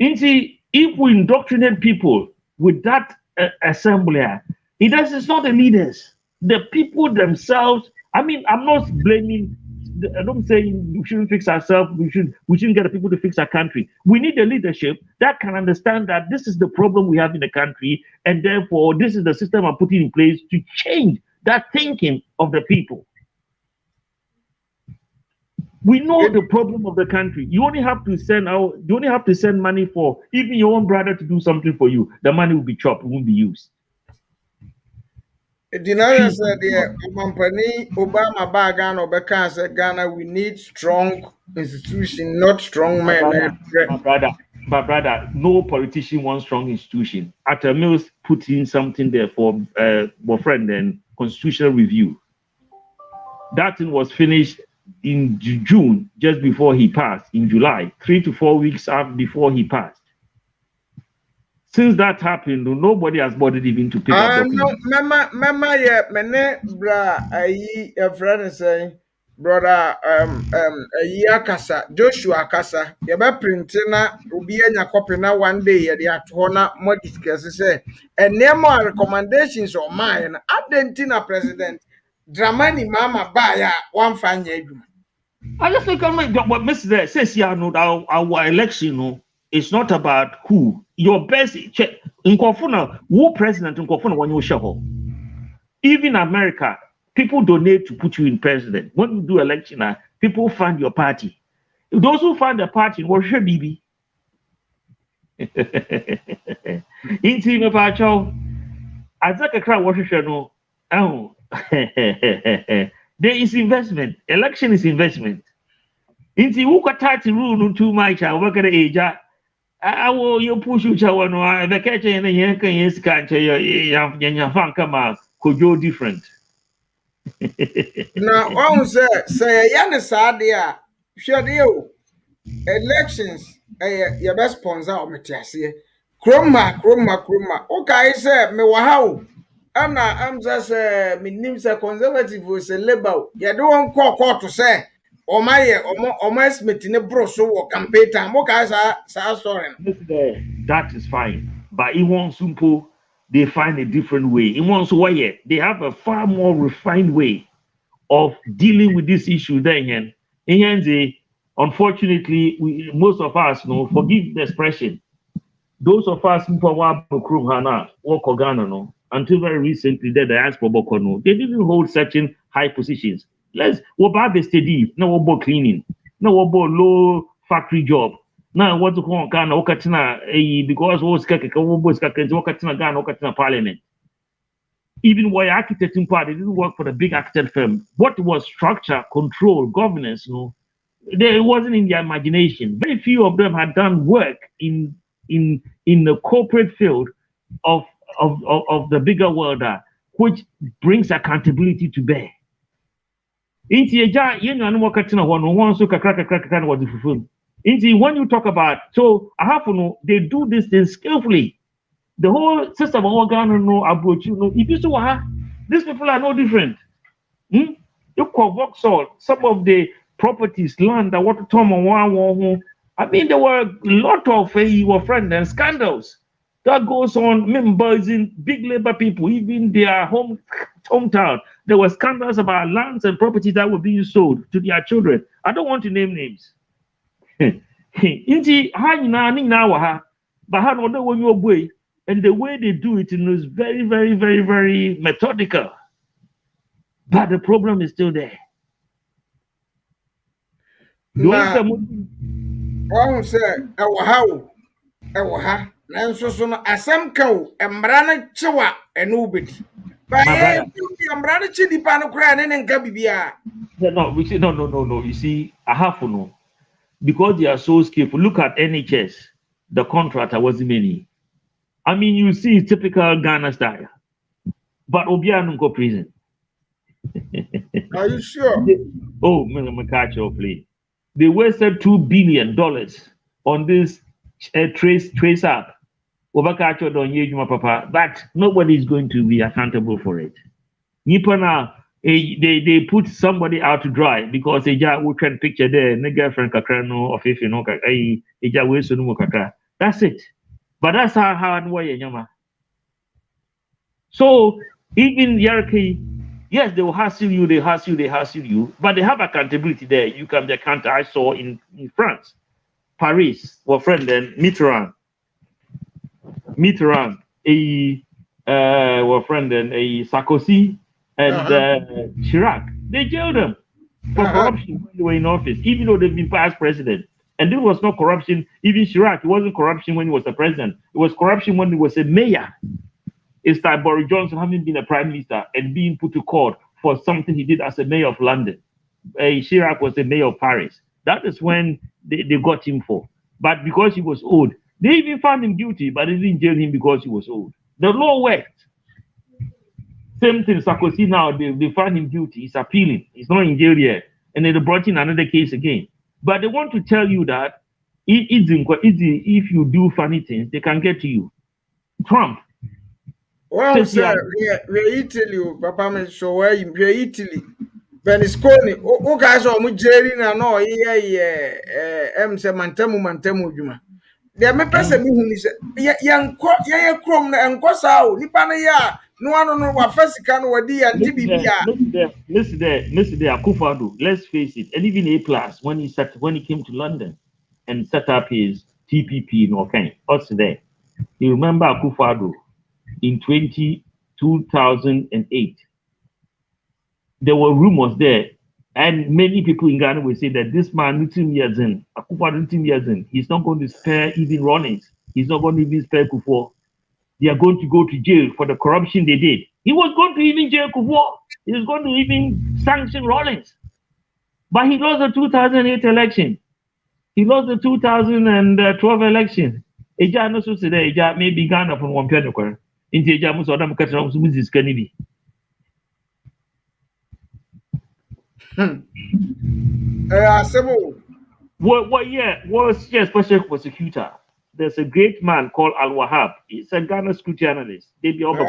If we indoctrinate people with that assembly, it's not the leaders, the people themselves. I mean, I'm not blaming. I don't say we shouldn't fix ourselves. We shouldn't get the people to fix our country. We need a leadership that can understand that this is the problem we have in the country, and therefore this is the system I'm putting in place to change that thinking of the people. We know the problem of the country. You only have to send money for even your own brother to do something for you. The money will be chopped, it won't be used. Denial said the company Obama Bagano Beka said Ghana, we need strong institution, not strong men. My brother, no politician wants strong institution. Atta Mills put in something there for boyfriend and constitutional review. That thing was finished in June, just before he passed, in July, 3 to 4 weeks after before he passed. Since that happened, nobody has bothered even to pick up. No, mama, yeah, mene bra, a friend saying, brother, Akasa, Joshua Akasa, you be printing na ubi enya copy na one day, ya di atona more discuss say, and name recommendations of mine, Argentina president. Dramani mama baya one fine year. I just think what Mr. says here, our election it's not about who your best check in Kofuna, who president in Kofuna when you show. Even America, people donate to put you in president. When you do election, people fund your party. Those who fund the party, what should be? In team about you, I think a crowd what should know. Oh, there is investment. Election is investment. In the Ukatati rule too much, I work at the age. I will you push you to one the catch and the yank is catch your fun come out could go different. Now, on say, Yanis idea, sure you elections, your best sponsor of Matiasi. Kroma. Okay, sir, me wow. I'm just me name's a conservative was a label. You don't call to say. Almost meeting a bro so campaign time. That is fine, but in one simple, they find a different way. In one way, they have a far more refined way of dealing with this issue. Then, unfortunately, most of us know. Forgive the expression. Those of us who work Ghana, until very recently, the diaspora they didn't hold certain high positions. Let's what about the steady, no about cleaning, no about low factory job. Now what to call Ghana Okatina because was Ghana parliament. Even while architecting part, they didn't work for the big architect firm. What was structure, control, governance, it wasn't in their imagination. Very few of them had done work in the corporate field of the bigger world, which brings accountability to bear. When you talk about, so I have to know, they do this thing skillfully. The whole system of Ghana approach, if you see these people are no different. You call Vauxhall, some of the properties, land that what Tom and I mean, there were a lot of your friend and scandals. That goes on. Members in big labor people, even their hometown. There were scandals about lands and properties that were being sold to their children. I don't want to name names. Inti ha nyina ni nyina wa ha, but ha no dey when you boy, and the way they do it is very, very, very, very methodical. But the problem is still there. One say, Ewaha, Nanso so no asem ka o, emmara no chewa eno obedi. But emmara no chi dipa no kura ne nka bibia. No. You see, I have to know. Because they are so skillful. Look at NHS. The contractor wasn't many. I mean, you see typical Ghana style. But Obiano go prison. Are you sure? Oh, I'm catch your play. They wasted $2 billion on this trace app. But nobody is going to be accountable for it. Nipa now, they put somebody out to dry because they just will can picture there, the girlfriend kakrano or if you know, that's it. But that's how hard way, Yama. So even hierarchy, yes, they will hassle you, they hassle you, but they have accountability there. You can be accountable. I saw in France, Paris, our friend then Mitterrand, our friend then Sarkozy and Chirac. They jailed them for corruption when they were in office, even though they've been past president. And this was not corruption. Even Chirac, it wasn't corruption when he was the president. It was corruption when he was a mayor. It's like Boris Johnson having been a prime minister and being put to court for something he did as a mayor of London. Chirac was the mayor of Paris. That is when they got him for. But because he was old, they even found him guilty, but they didn't jail him because he was old. The law worked. Same thing, Sarkozy now, they found him guilty. He's appealing. He's not in jail yet. And then they brought in another case again. But they want to tell you that if you do funny things, they can get to you. Trump. Well, sir, we're Italy, Papa, me show where you Italy. Berlusconi, o guys are Jerry na no, say mantemu juma. There me person who is young crom and Cosa, Nipana ya, no one no what first can wadi and TBBA. Listen there, Akufo-Addo, let's face it, and even A+ when he came to London and set up his TPP in Okene, also there. You remember Akufo-Addo in 2008. There were rumors there, and many people in Ghana will say that this man, Akufo-Addo, he's not going to spare even Rawlings. He's not going to even spare Kufuor. They are going to go to jail for the corruption they did. He was going to even jail Kufuor. He was going to even sanction Rawlings. But he lost the 2008 election. He lost the 2012 election. Eja no so say Eja maybe Ghana from one penny. Inti Eja muso adam katra muso muzis kanibi. Was special prosecutor. There's a great man called Al Wahab. He's a Ghana security analyst. They be also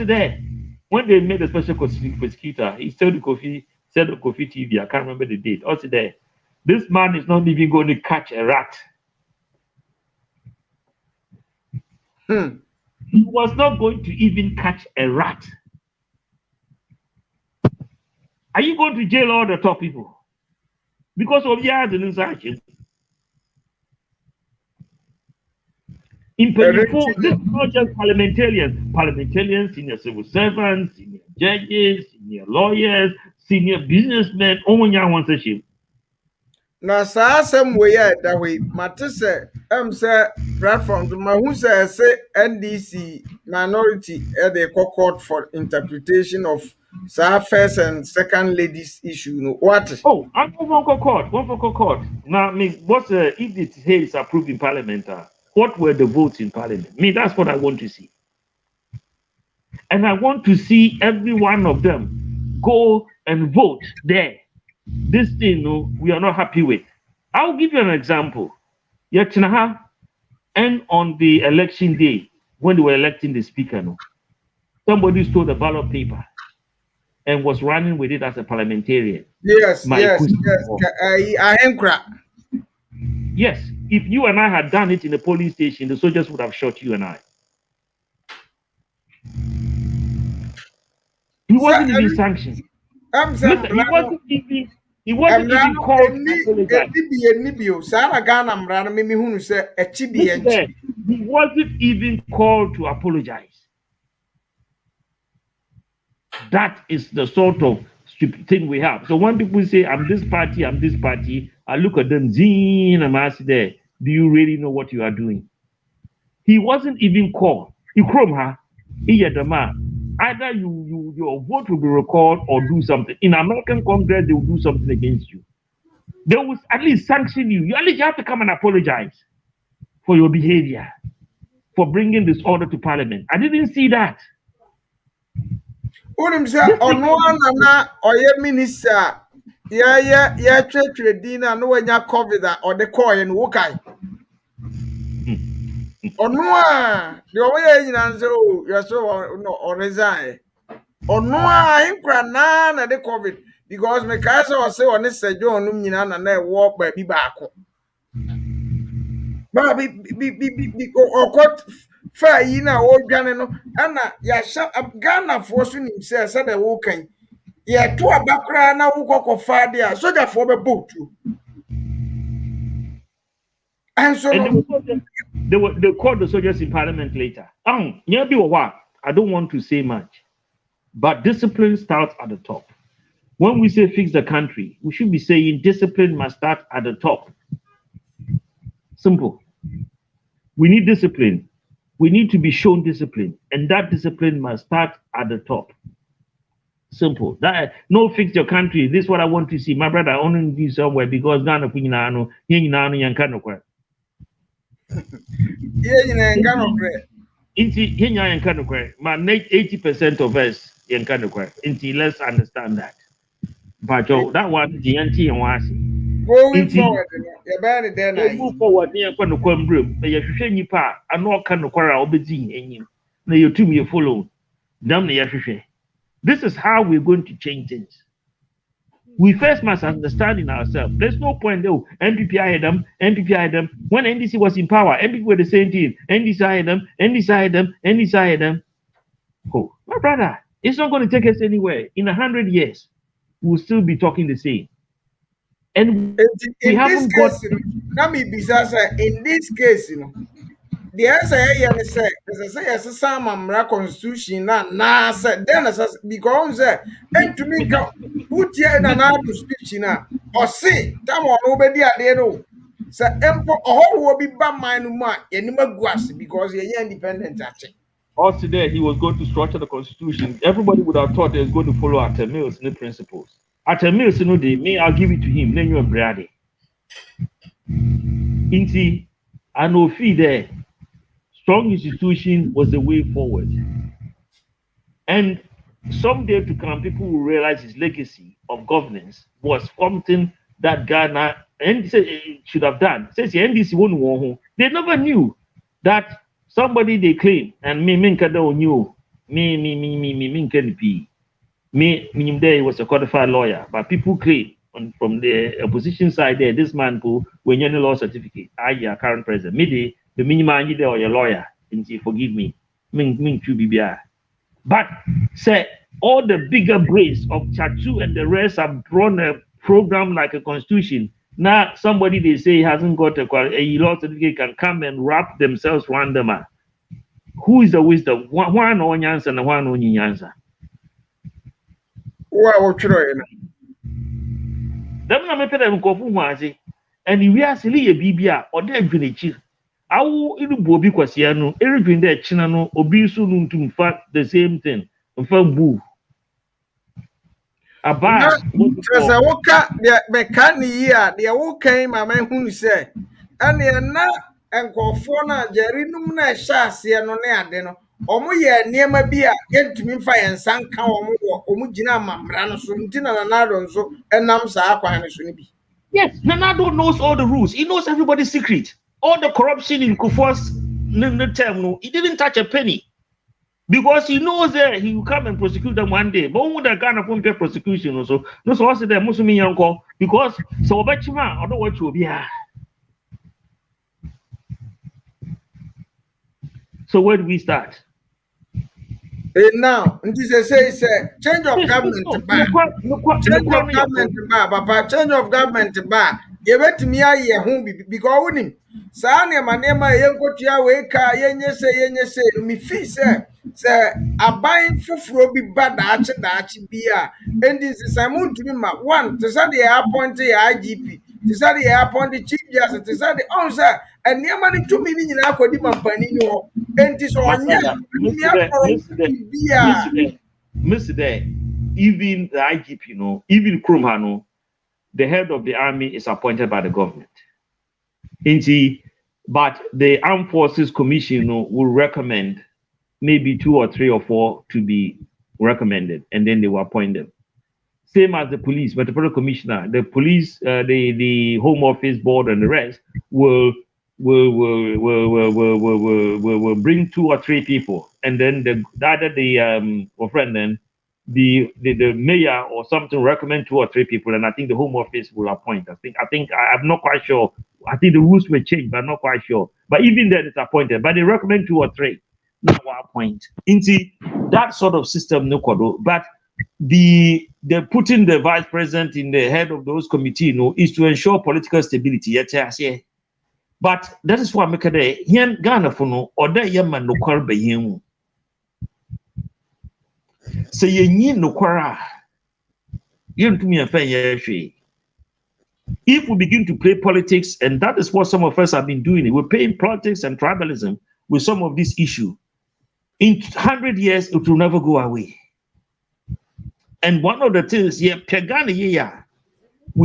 there. When they made a special prosecutor, he said to Kofi TV, I can't remember the date. Also there, this man is not even going to catch a rat. He was not going to even catch a rat. Are you going to jail all the top people? Because of years in insurrection. In Penifo, this is not just parliamentarians, senior civil servants, senior judges, senior lawyers, senior businessmen, sponsorship. Now, some way that way, Matisse, say platforms, who say NDC minority at the court for interpretation of first and second ladies issue. What? Oh, I'm one for court. Now, what's if it is approved in Parliament? What were the votes in Parliament? That's what I want to see. And I want to see every one of them go and vote there. This thing, we are not happy with. I'll give you an example. And on the election day, when they were electing the speaker, somebody stole the ballot paper and was running with it as a parliamentarian. Yes. I am Yes, if you and I had done it in the police station, the soldiers would have shot you and I. He wasn't even sanctioned. Listen, he wasn't even called to apologize. Listen, he wasn't even called to apologize. That is the sort of stupid thing we have. So when people say, I'm this party, I look at them, and I'm asking there, do you really know what you are doing? He wasn't even called. Either your vote will be recalled or do something. In American Congress, they will do something against you. They will at least sanction you. You at least have to come and apologize for your behavior, for bringing disorder to Parliament. I didn't see that. Minister, yeah, Dina, no one ya COVID or the coin and wokai. Or no, the way in answer, you're so no or resign. Or no, I'm crying at the COVID because my cousin was so honest, said John Luminan and they walk by Bibako. But be or cut fair, you know, old Ganano, Anna, yeah, shut up Ghana forcing himself, said the walking. Yeah, to a background now, go for there, so that for the book too. And so they called the soldiers in Parliament later. I don't want to say much, but discipline starts at the top. When we say fix the country, we should be saying discipline must start at the top. Simple. We need discipline. We need to be shown discipline, and that discipline must start at the top. Simple. That no fix your country. This is what I want to see. My brother, I want to be somewhere because Ghana Pinano, Yankano. Inti Yankano, my 80% of us Yankano. Inti, let's understand that. But that one the anti and was going forward. Move forward near Quantum. May you share your part. I know Kanokara obedi and you. May you to me follow. Damn the Yashe. This is how we're going to change things. We first must understand in ourselves. There's no point though. NPP had them. When NDC was in power, NPP were the same thing. NDC had them. Oh, my brother, it's not going to take us anywhere. In 100 years, we'll still be talking the same. And we haven't got. In this case, you know, the answer is as a Samamra constitution now said then because and to me put here in an out to speech now or say that one nobody at the end so empo all will be bad mind because you're independent acting. Also today he was going to structure the constitution. Everybody would have thought he was going to follow Atta Mills the principles. Atta Mills, I'll give it to him. Then you're Brady. Inti, I know fee there. Strong institution was the way forward. And someday to come, people will realize his legacy of governance was something that Ghana should have done. Says the NDC won't. They never knew that somebody they claim and me knew me there was a codified lawyer, but people claim from the opposition side there, this man who when you law certificate, current president, maybe the minimum you or your lawyer, and forgive me, but say all the bigger brains of Chatu and the rest have drawn a program like a constitution. Now somebody they say hasn't got a law certificate can come and wrap themselves around them. Who is the wisdom? One on answer and one on answer. Wow, them na me pede nkofu hu ase and we are sele ye bibia o de adwene chi awu irubu obi kwase no eredwene de china no obi so no ntum fa the same thing mfa bu aba so woka de mekani ya de wokan ma hu se ane na nkofo na jarinum na ehya ase no ne ade no omo ye niema bi a yentumi fa yensan ka omo gina mamra no so ntina na nado nso enam sa akwan no so ni bi. Yes, Nanado knows all the rules. He knows everybody's secret. All the corruption in Kufuor's term, no, he didn't touch a penny. Because he knows that he will come and prosecute them one day. But when the Ghana won't get prosecution also, no so also there Muslim yanko because so Obachima, I don't want you be So where do we start? Now, this is a change of government back. Change of government back, Papa. Change of government back. You bet me a year home because him. Sani manema yenko tia weka yenye se mi fi say abayin fufuro bi ba dachi bia and this is I'm to ma one to say the appoint the IGP to say the appoint the chief justice to say the answer and near money 2 million in akodi mampani no and this on Mr. There, even the IGP, even Krumhano, the head of the army is appointed by the government. But the Armed Forces Commission will recommend maybe 2 or 3 or 4 to be recommended, and then they will appoint them. Same as the police, Metropolitan Commissioner, the police, the Home Office Board, and the rest will bring 2 or 3 people, and then the mayor or something recommend 2 or 3 people, and I think the Home Office will appoint. I'm not quite sure. I think the rules may change, but I'm not quite sure. But even then, it's appointed. But they recommend 2 or 3. Now appoint into that sort of system, no kodo. But they're putting the vice president in the head of those committee, is to ensure political stability. But that is why I'm here. Here Ghana for no or that yaman no kwar be him. So you no kwara. You to me and if we begin to play politics, and that is what some of us have been doing, we're playing politics and tribalism with some of these issues. In 100 years, it will never go away. And one of the things, we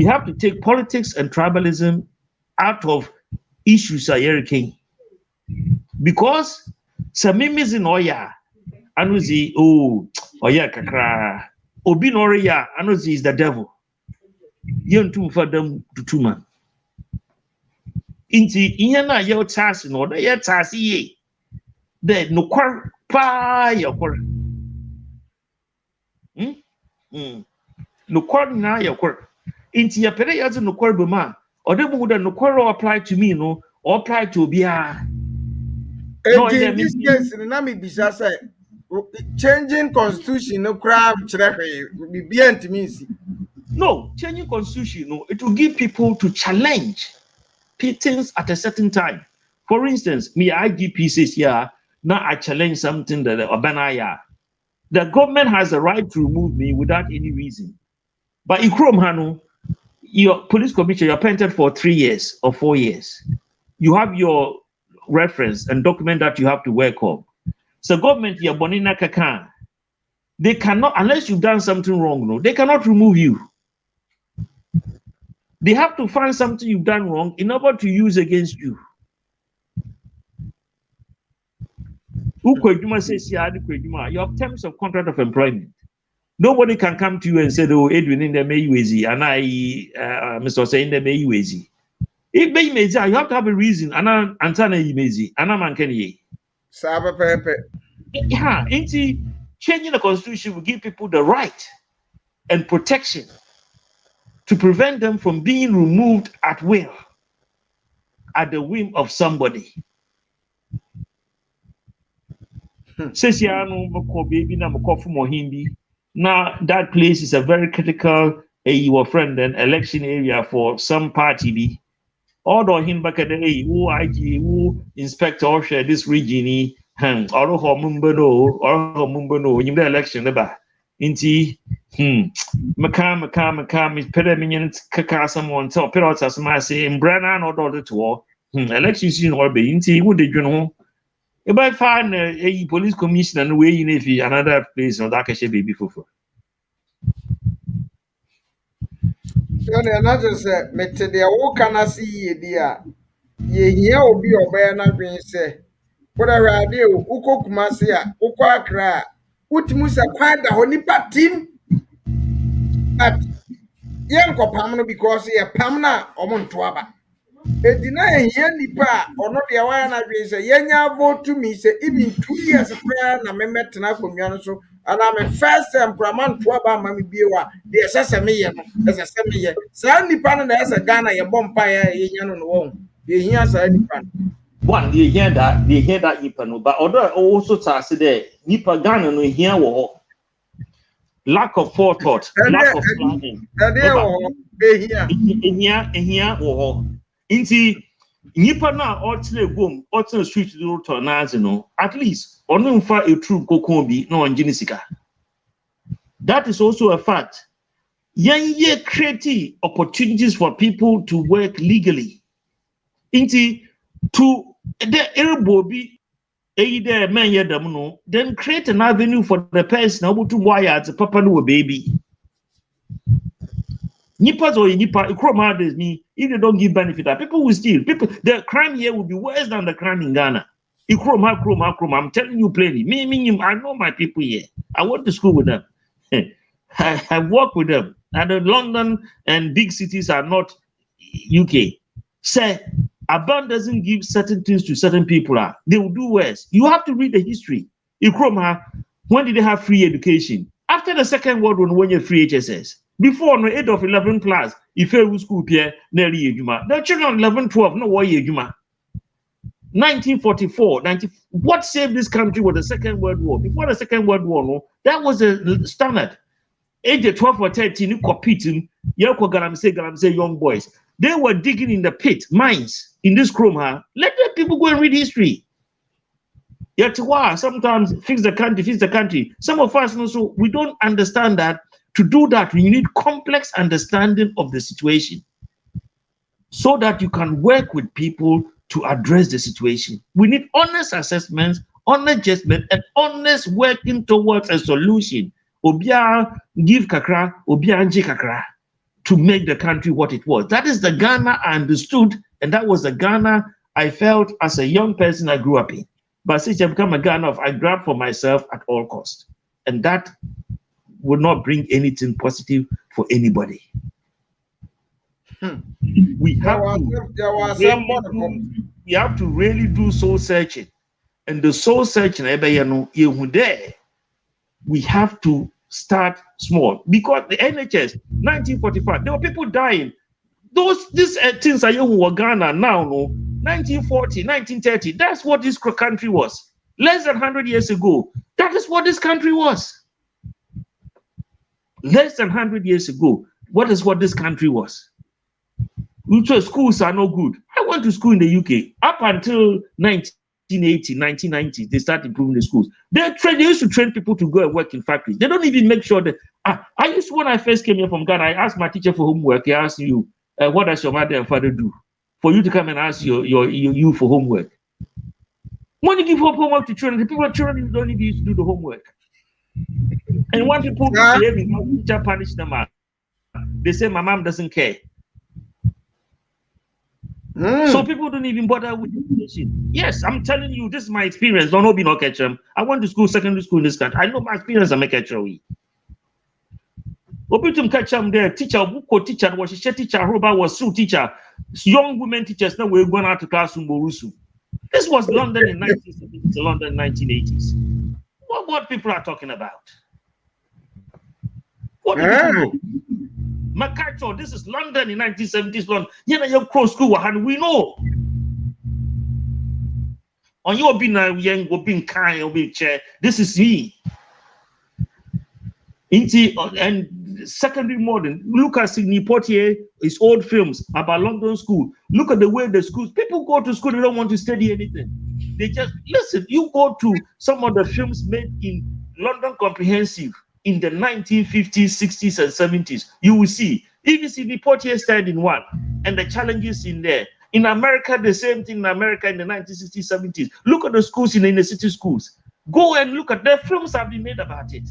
have to take politics and tribalism out of issues because Samimi's in Oya, Anuzi, Oya Kakra, Obinoria, Anuzi is the devil. Yen for them to 2 man. Inti Iana your task in order, yet task ye. There no quar pa your quar. No quar na your quar. Inti ya pere yazu no quar bema, or the would no quar apply to me, or apply to Bia. In this case, the Nami Bisasa changing constitution, no crab, be beyond me. No, changing constitution, it will give people to challenge things at a certain time. For instance, me IGP says, now I challenge something that the government has the right to remove me without any reason. But in Chrome Hanu, your police commissioner, you're appointed for 3 years or 4 years. You have your reference and document that you have to work on. So government, your Bonina Kakan, they cannot, unless you've done something wrong, they cannot remove you. They have to find something you've done wrong in order to use against you. You have terms of contract of employment. Nobody can come to you and say, "Oh, Edwin in the Mayuezi," and Mr. Say in the Mayuezi. If they may say, you have to have a reason. And Antana Imezi, and I'm Ankeny. Saba Pepe. Yeah, changing the constitution will give people the right and protection to prevent them from being removed at will, at the whim of somebody. Now that place is a very critical your friend and election area for some party. Although him back at the who IG who inspector or share this region or Mumbo in the election about Inti Macam is Pedaminian Kaka someone so Perot as my say in Brennan or the tour elections in Orbe Inti would did you know if I find a police commissioner way in if another place on that baby for another said met the walk can I see ye dear ye here will be obey na green say what a radio Uko Kumasia Uko Akra Utmusa quite the Honipa team. But Yanko Pamno because he a Pamna or Montuaba. A deny here nipa or not the Awana raise a Yanya vote to me, say even 2 years of prayer and I met Tanaco and I'm a first time Praman Tuaba Mammy Biwa, the Sesame as a 7 year. Sandy Pan as a Ghana, a bompire, Yan on the wall. The Hias are any pan. one they hear that nipa no, but other also say there nipa Ghana no here wo lack of forethought, lack of planning. Here wo inti nipa na alternate gom alternate street route na no at least onu mfa a true kokon bi na onjini sika. That is also a fact. Ye create opportunities for people to work legally. Inti to the Erbobi either man no, then create an avenue for the person able to wire at papa no baby. Nippers or nipper, me if they don't give benefit, people will steal. The crime here will be worse than the crime in Ghana. I'm telling you plainly. Me, I know my people here. I went to school with them. I work with them. And London and big cities are not UK. Say, Aban doesn't give certain things to certain people. They will do worse. You have to read the history. When did they have free education? After the Second World War, when you free HSS. Before no 8 of 11 plus, if you school here, nearly Ejuma. The children 11, 12, no way Ejuma. 1944, what saved this country was the Second World War. Before the Second World War, no, that was a standard. Age 12 or 13, competing, Galamse young boys. They were digging in the pit, mines, in this chrome. Let the people go and read history. Yet, sometimes fix the country. Some of us also, we don't understand that. To do that, we need complex understanding of the situation so that you can work with people to address the situation. We need honest assessments, honest judgment, and honest working towards a solution. Obia give kakra, obia anji kakra, to make the country what it was. That is the Ghana I understood, and that was the Ghana I felt as a young person I grew up in. But since I become a Ghana, I grabbed for myself at all costs. And that would not bring anything positive for anybody. We have to really do soul searching. And the soul searching, we have to start small. Because the NHS, 1945, there were people dying. These things are who were Ghana now, no? 1940, 1930, that's what this country was. Less than 100 years ago, that is what this country was. Less than 100 years ago, what this country was. Schools are no good. I went to school in the UK. Up until 1980, 1990, they started improving the schools. They used to train people to go and work in factories. They don't even make sure that. When I first came here from Ghana, I asked my teacher for homework. He asked you, what does your mother and father do? For you to come and ask you for homework. When you give homework to children, children don't even used to do the homework. And when people behave, teacher punish them, they say my mom doesn't care. So people don't even bother with education. Yes, I'm telling you, this is my experience. Don't be no catch them. I went to school, secondary school in this country. I know my experience. I make catch them. Obitum catch them there. Teacher, book teacher, was a teacher, Robert was Sue teacher. Young women teachers now we're going out to classroom. This was London in 1970s, London in 1980s. What people are talking about? What do you know? Makacho, this is London in 1970s. London. You cross school, and we know. On your being a young, being kind, being chair. This is me. And secondary modern. Look at Sidney Poitier, his old films about London school. Look at the way the schools. People go to school, they don't want to study anything. They just listen. You go to some of the films made in London Comprehensive in the 1950s, 60s, and 70s. You will see. Even Sidney Poitier started in one, and the challenges in there. In America, the same thing in America in the 1960s, 70s. Look at the schools in the inner city schools. Go and look at the films have been made about it.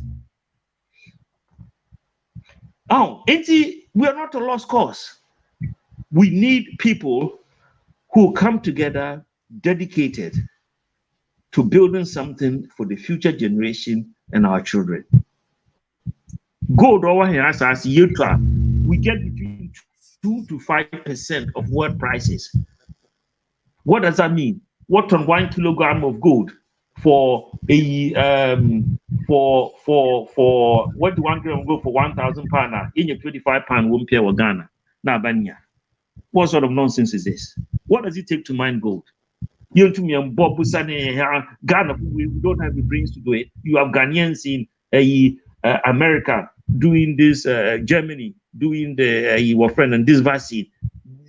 Oh, we are not a lost cause. We need people who come together, dedicated to building something for the future generation and our children. Gold over here as we get between 2 to 5% of world prices. What does that mean? What on 1 kilogram of gold for a what do 1 gram go for £1,000 in your £25 won't pay or Ghana? Now, Banya. What sort of nonsense is this? What does it take to mine gold? You to me and Bob Ghana, we don't have the brains to do it. You have Ghanaians in America doing this, Germany doing the friend and this vaccine.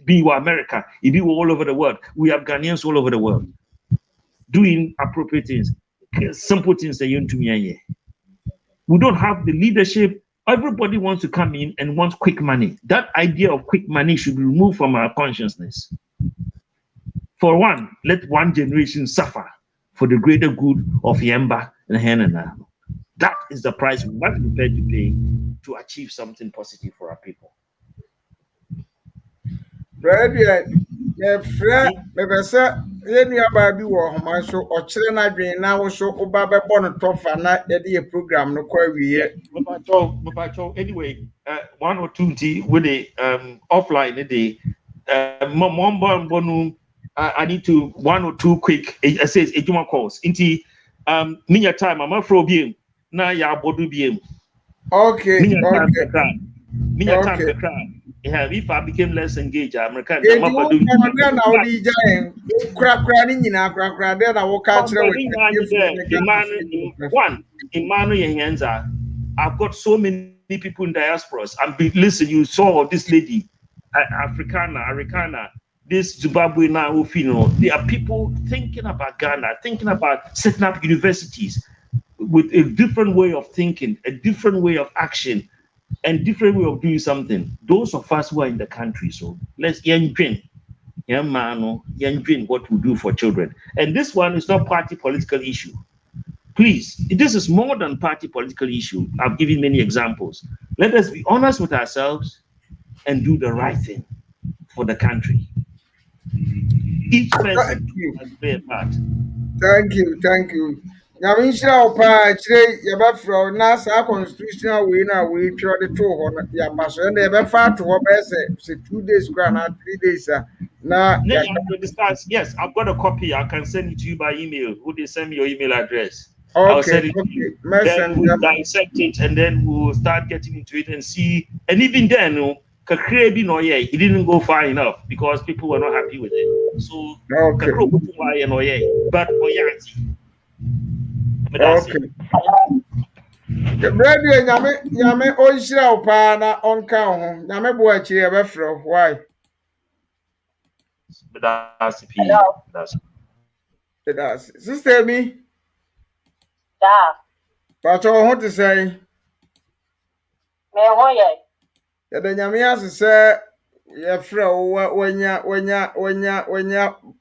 Be America, it be all over the world. We have Ghanaians all over the world doing appropriate things, simple things that you to me. We don't have the leadership. Everybody wants to come in and wants quick money. That idea of quick money should be removed from our consciousness. For one, let one generation suffer for the greater good of Yemba and Henana. That is the price we must be prepared to pay to achieve something positive for our people. Maybe sir, any about you or so or children dream now so Obaba Bonnet Toffa, not a program, no query. Anyway, 1 or 2 with the offline a day. I need to 1 or 2 quick. I says a calls. Into Minya time, I'm afro beam. Now ya bodu beam. Okay. Minya time the crowd. If I became less engaged, I'm a kind of I've got so many people in diasporas. And listen, you saw this lady, Africana, this Zimbabwe now, there are people thinking about Ghana, thinking about setting up universities with a different way of thinking, a different way of action, and different way of doing something. Those of us who are in the country, so let's what we do for children. And this one is not party political issue. Please, this is more than party political issue. I've given many examples. Let us be honest with ourselves and do the right thing for the country. Each person has to play a part. Thank you. Now, in shall pay your from NASA constitutional winner. We try the 2 your passion and never far to what I say 2 days, 3 days. Now, yes, I've got a copy. I can send it to you by email. Would they send me your email address? Okay, I'll send it to you. Then we'll dissect it and then we'll start getting into it and see. And even then, it didn't go far enough because people were not happy with it. So, okay. But okay. The radio Yame Oishra Pana on count. Yame Boachi ever fro. Why? That's Sister me. But I want to say, the Yamias say, Yafro, when ya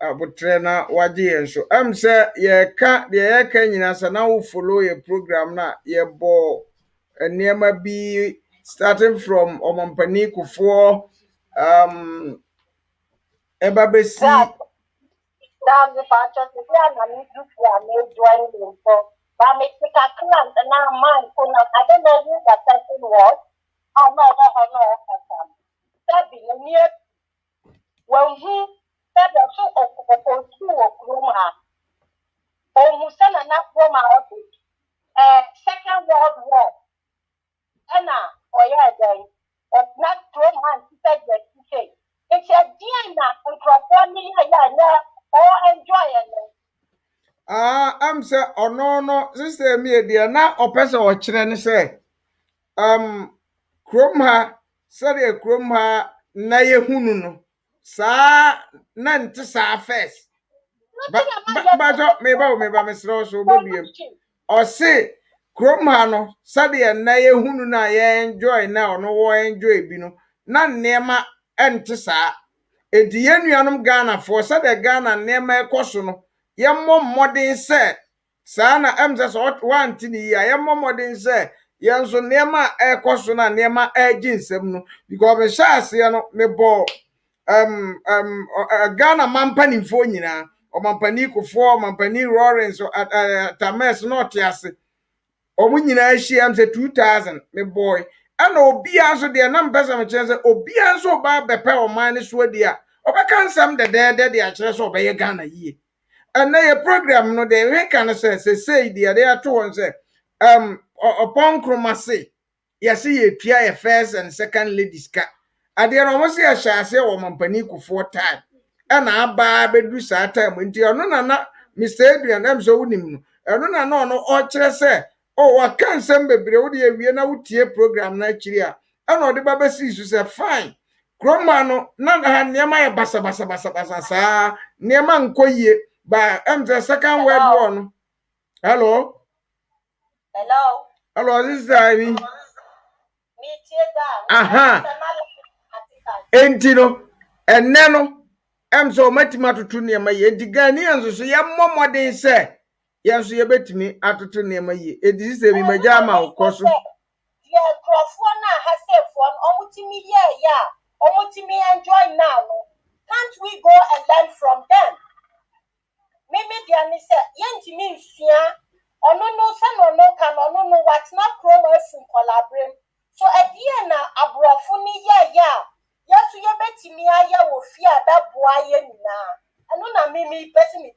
abutrena wadi so say ye ka de nyina sa na wo follow your program na ye bo enema bi starting from omampani kufo ebabesi that's the part of the plan I need to join them so but make the client and now man I don't know who that person was I know that be near when he said the show of the 2 of Roma. Oh, Musan and not Roma Second World War. Anna, or then, of not Roma, he said that he said, it's a Diana and Croponia, or enjoy it. I'm say, oh no, sister, me, dear, now, or person or children say, Kromha, sorry, Kromha, Naye Hununu. Sa nante sa first but maybe Miss Rose will be or say Kromha no Sadia na ye hunu na ye enjoy now no wo enjoy bino na nema ente sa enti ye nuanom Ghana for Sadia Ghana nema ekoso no ye modern say sa na emza so one tin ya ye modern say ye nso nema ekoso na nema aginsem no because me shase no me bo Ghana mampani fo nyina o mampani kufo mampani Lawrence Tames not yase o munyina ahia am say 2000 me boy and obi anso de na mpesa me chense obi anso ba bepe o man ne so dia obeka nsam de a kire so obeye Ghana yie and na your program no de we kan say dia they ato on say upon kromase yase ye tua your first and second ladies ka ade no mo se ahase wo mampani kufo time na aba bedu saa time nti ono na Mr. Adrian am so wunim no eno na ono o kire se o wa kan nsem bebre wo de awie na wutie program na akiri a ena ode baba si su se fine kroma no na ha niema ye basa saa niema nkoyie ba am the second word one. Hello. Hello, this is Ivy. Aha. Entino eneno em so matima atoto niema ye digani enso so ye momoden se ye so ye betimi atoto niema ye edisi se bi maja ma koso ye crofo na ha sefo omutimi ye ya omutimi enjoy now. Can't we go and learn from them? Maybe they ni se ye ntimi nsua ono no se no kan ono no what na chroma fun collaborate. So at the end abrofo ni ye ya yes, you betimi aya wo fi ada boaye nina. Eno na mimi person mi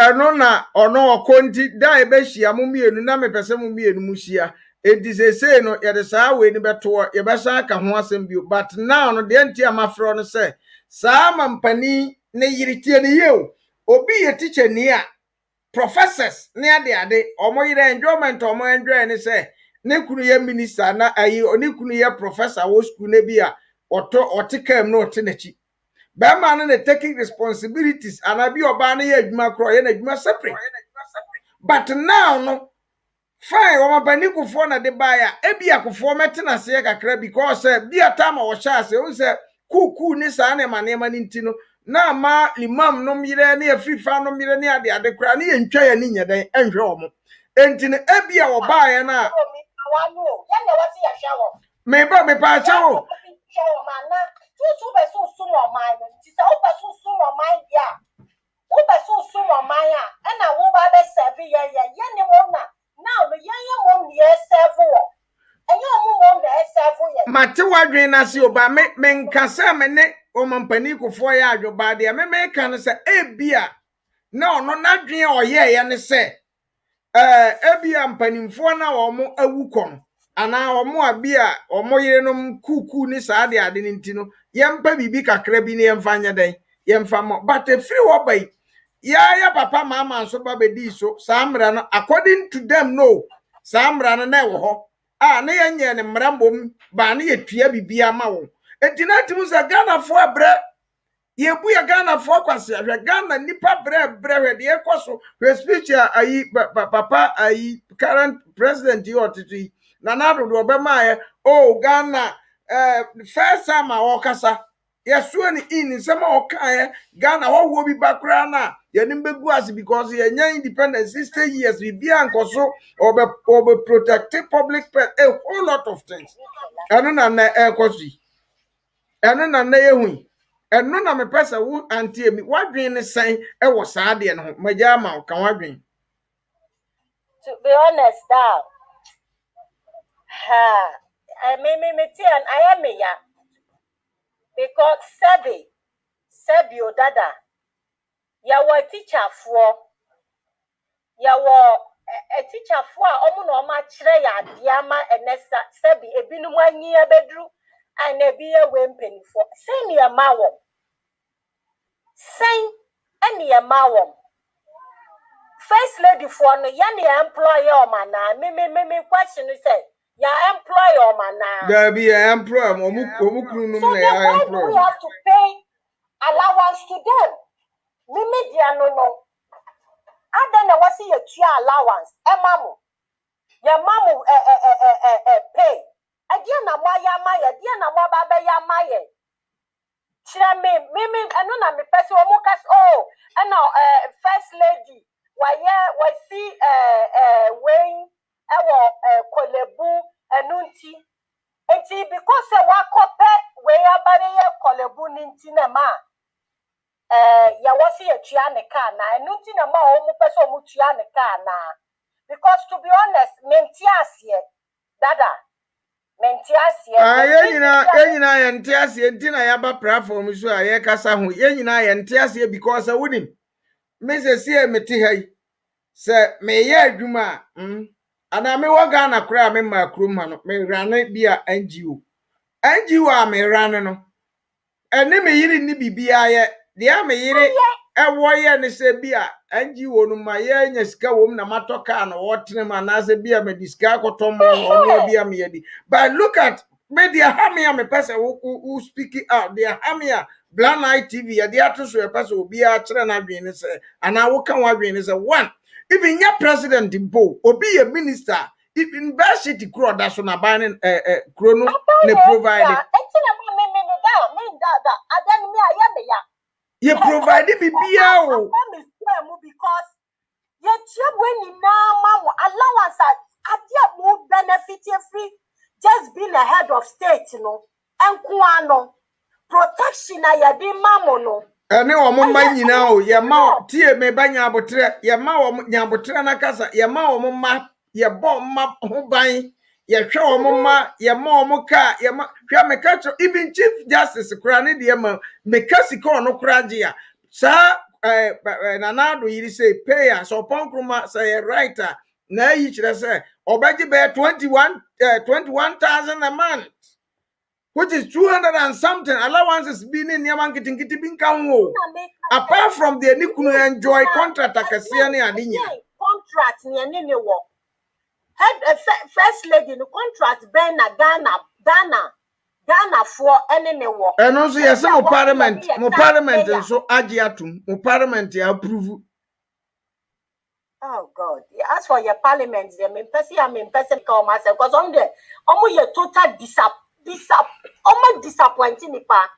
eno na ono okonti da e be hia mo mienu na me pese mo mienu mu hia edisese no ye de saa we ni beto ye be san ka ho asem bio but now no de anti amafro no se saa mampani ne yiritie ne ye obi ye teacher ni a professors ne ade omo yire enjoyment omo enjoy ne se ne kunu ye minister na ayi oni kunu ye professor wo school ne bi a otikam no otenachi ba man na taking responsibilities and abi oba na ye adwuma kro ye na adwuma separate but now no fine o mabani kufo na de baya ebi akufo metena se kakra because bi atama wo sha se o se kuku ni sa na manema ni ntino na ma imam no mire na afifa no mire na ade kra na ye ntwa ya ni nyadan enhwe omo entino ebi a wo baya na me ba me pa cha wo two person sumo mind ti say o person sumo mind ya o person sumo mind ya e na wo ba be serve ye ni mo na now no ye mo ni e serve wo enye o mo na e serve ye mate wadwen na se oba me nkasa me ne o mampani kofo ya adwoba de me ka no se ebia na ono na dwen o ye ne se ebia mpanimfo na wo mo awukon ana omo abia omo yerenom kuku ni saade ade ni ntino yempa bibi kakra bi ne yemfa nya den yemfa mo but free wo bai ya papa mama so ba bedi so samra no according to them no samra no na wo ho na yenye ne mrambom ba ne yetua bibia ma wo entina timu za Ghana fo abre yebu ya Ghana fo kwase ahwe Ghana nipa bre hwede ekoso we speech ayi papa ayi current president yotiti na nado do obemaye Ghana first time awokasa yesuo ni in sema okaye Ghana wo bi bakra na yenim begu as because yenya independence 60 years we be ankoso obe protect public a whole lot of things eno na ekosi eno na yehu eno na me pesa wo antie mi wadwen ne sen e wo saade no maja ma kan wadwen to be honest that I am ya because Sebi Odada ya wa teacher for ya wa a teacher for omo no ma kire ya diama enesa Sebi ebinum anyi abedru and ebi ewempen for senior mawo sen any mawo first lady for no ya ne employer man na me question say ya employer man na there be an employer omukuru num na ya employer we have to pay allowance to them media no ada na wasi ya tua allowance mamu ya mamu pay adia na mo ya maye dia na mo ba be ya maye chira me eno na me pese o mo kas na first lady wa see when ewo kolebu enunti enti because wa kope we abare ye kolebu ninti na ma ya wasi ya tua ne ka na enunti na ma o mo pese o mo tua ne ka na because to be honest menti asie dada menti asie yenyina ye nti asie ntina ya ba platform so aye kasa ho yenyina ye nti asie because wonim me se sie meti hai se me ye adwuma ana me wo Ghana kura me makrum ha no me rane bia NGO a me rane no ene me yiri ni bibia ye dia me yire ewo ye ne se bia NGO no ma ye nya sika wom na matoka na wotene ma na se bia me diska kotomo ono bia me yedi. But look at media hamia me person who speak out there hamia Black Night TV ya dia to so e person obi a kire na dwen ne se ana wo kan wa dwen ne se one even your president impo obi a minister if university kro da so na ban krono ne provide you provide bibia o because you when you now allowance at more benefit free just being a head of state and kuano protection ya di mamo no ene wo mma nyina o ye ma tie me banya abotre ye ma wo nyabotre na kasa ye ma wo mma ye bo mma ho ban ye hwe wo mma ye ma wo ka ye ma hwe me ka even chief justice kura ne de ma me kasika ono kura je a sa nanado yiri say pay so ponkruma say writer na yi kire say obaji be 21,000 a month, which is 200 and something allowances being in Yaman getting apart from the Nikunu enjoy contract akasia ni adinya contract ni any work head first lady no contract ben na Ghana for any work and also yes mo parliament so agiatum mo parliament ya approve. Oh God! As for your parliament, I'm in person call myself because on there, your total disappointing pa.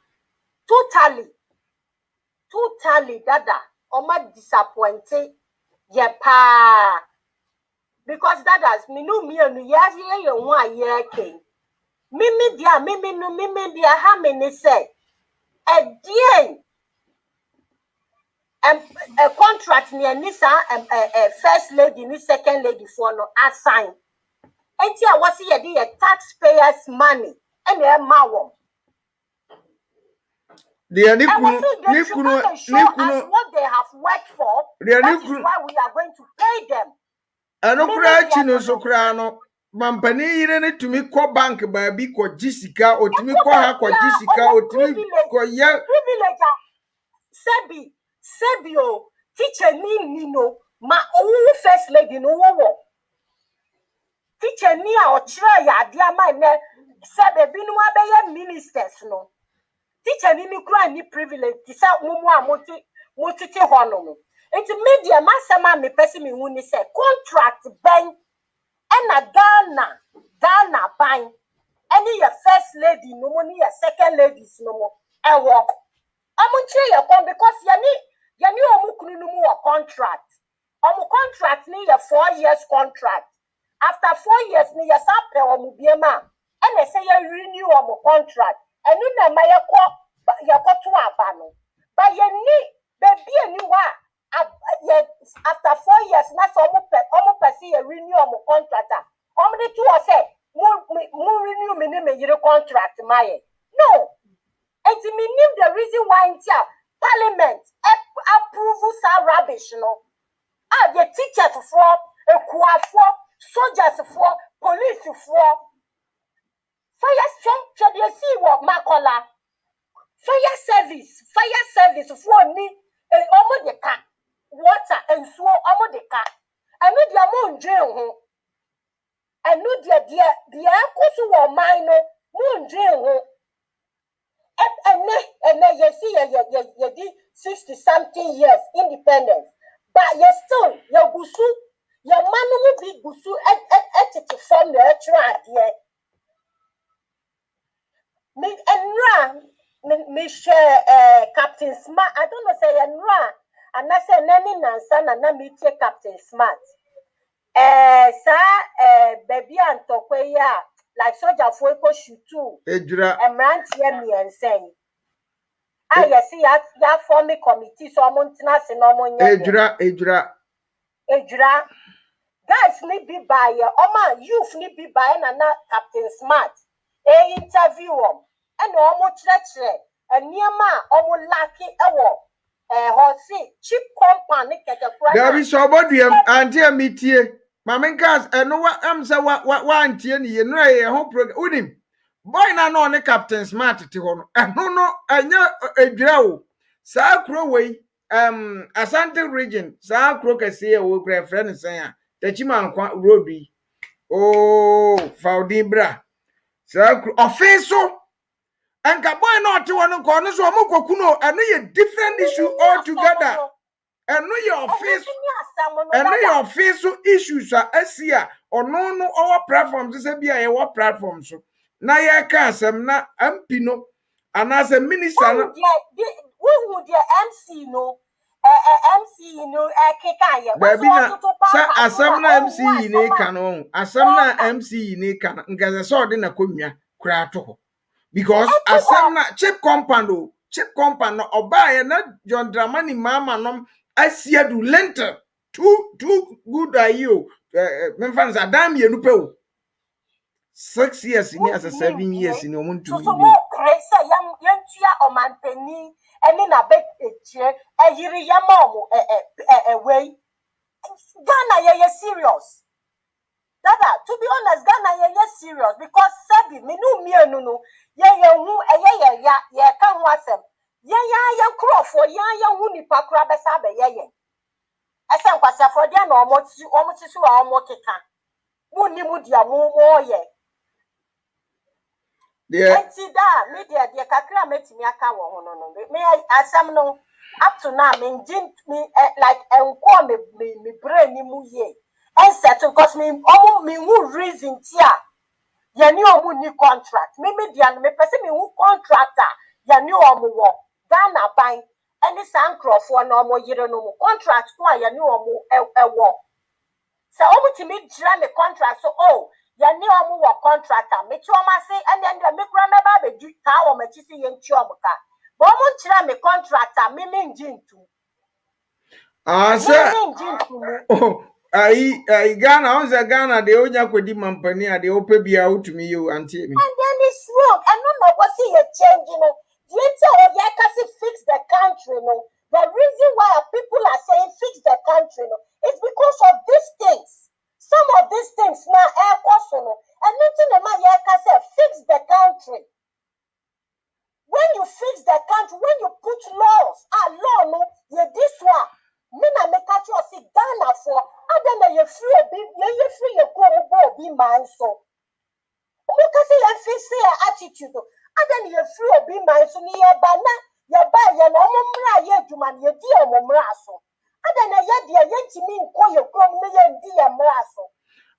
Totally, dada. Disappointing, yeah pa. Because that has me no me and yes, yeah, 1 year king. Mimi dia, how many say? Again. A contract near Nisa first lady, ni second lady for no assign. And here was here the taxpayers' money and their mawom. What they have worked for. That is why we are going to pay them. And so crano. Mampani yire to me ko bank baby ko Jessica or to me ko ha ko Jessica or to me ko ya privilege Sebio teacher ni no ma owu first lady no wo teacher ni a o kire ya dia ma ne sebe bi no abeye ministers no teacher ni kura ni privilege ti sa mumu a motiti ho no mo enti media masema me pese me hu ni say contract ben na Ghana ban any your first lady no mo ni your second ladies no mo e work amunche ya kon because yani omukunu no mu contract contract ni your 4 years contract after 4 years ni your sape omubiema and say you renew contract and you na ma yako to aba no but yani baby ani wa after 4 years na so omu person you renew contract the two say mu renew me ni me yire contract my no and me name the reason why intia Parliament approve some rubbish, no. The teachers for, soldiers for, police for. Fire see what Makola. Fire service for me. Omo de ka water and so omo de ka. I know the amount jail. I know the uncle who mine moon jail. And you see, 60-something years independence, but you still your gusu, your man will be gusu at from the track here. Me share Captain Smart. I don't know say and I say nani nansan and na me take Captain Smart. Baby and tokweya. Like soldier for equal shoot too. And rant me and saying, I see that forming committee so Montanas and Omon Ejra. Guys need be by Oma youth need be by and not Captain Smart. Interview them and almost lecture and near ma almost lucky horsey cheap company get a price. There is somebody and dear meet here. Mamenkas no what am say what tie ni no e ho program unim boy na no ne Captain Smart ti ho no eno no anya edwira o Sa kuro wei Asante region sa kuro kese e wo kura friend sen a Tachima Nkwa road yi. Oh, Faudi bra. Sa kuro ofenso enka boy no te wono ko no so mo kokuno eno ye different issue altogether. Eno ye ofenso. Eno ye ofenso issues a asia ono no our platforms se bia ye wa platform so. Na ye ka asem na MP no anase minister no who the MC no MC no keka ye baby na sa asem na MC ni ka no asem na MC ni ka ngaze so de na konwa kura to ho because asem na chip compound no oba ye na John Dramani mama no asia du lenter too good are you me fans adam ye nu pe o 6 years ni as 7 years ni omuntu so mo kresa yam tua omanteni eni na bet eche eyiri yamom way Ghana ye serious Dada, to be honest, Ghana ye serious because sabi me no mienu no ye hu ye kan wasem ye crofo ye hu nipa kura besa be ye esen kwase for dia na omo ti wa omo keka mu ni mu dia mu ye enti da me dia kakra metimi aka wo ho no me asam no up to now me like enko me brain ni mu ye and settle because me who reason tia ye ni omu ni contract me dia me person me who contractor ye ni omu wo Ghana ban any sankrofo na omo yire no mu contract ko ye ni omu ewo so omu ti me dra me contract so oh ye ni omu wo contractor me ti omu say and me kura me ba be du ta wo ma ti si ye nti omu ka but omu dra me contractor me njintu oh I Ghana on the Ghana the onya kwedi mampani a de ope bia utumi you antie me and then it's wrong and no what see a change you know the entire can fix the country no the reason why people are saying fix the country no is because of these things some of these things now air cost no and nothing the man can say fix the country when you fix the country when you put laws law no you this one me na make catch you see Ghana for other than you free your go be man so because you fix your attitude other than you free be man so ni ba ya na omumra ye djuma ye di omumra so other than ye dia ye ntimi nko ye krom ne ye di ye mra so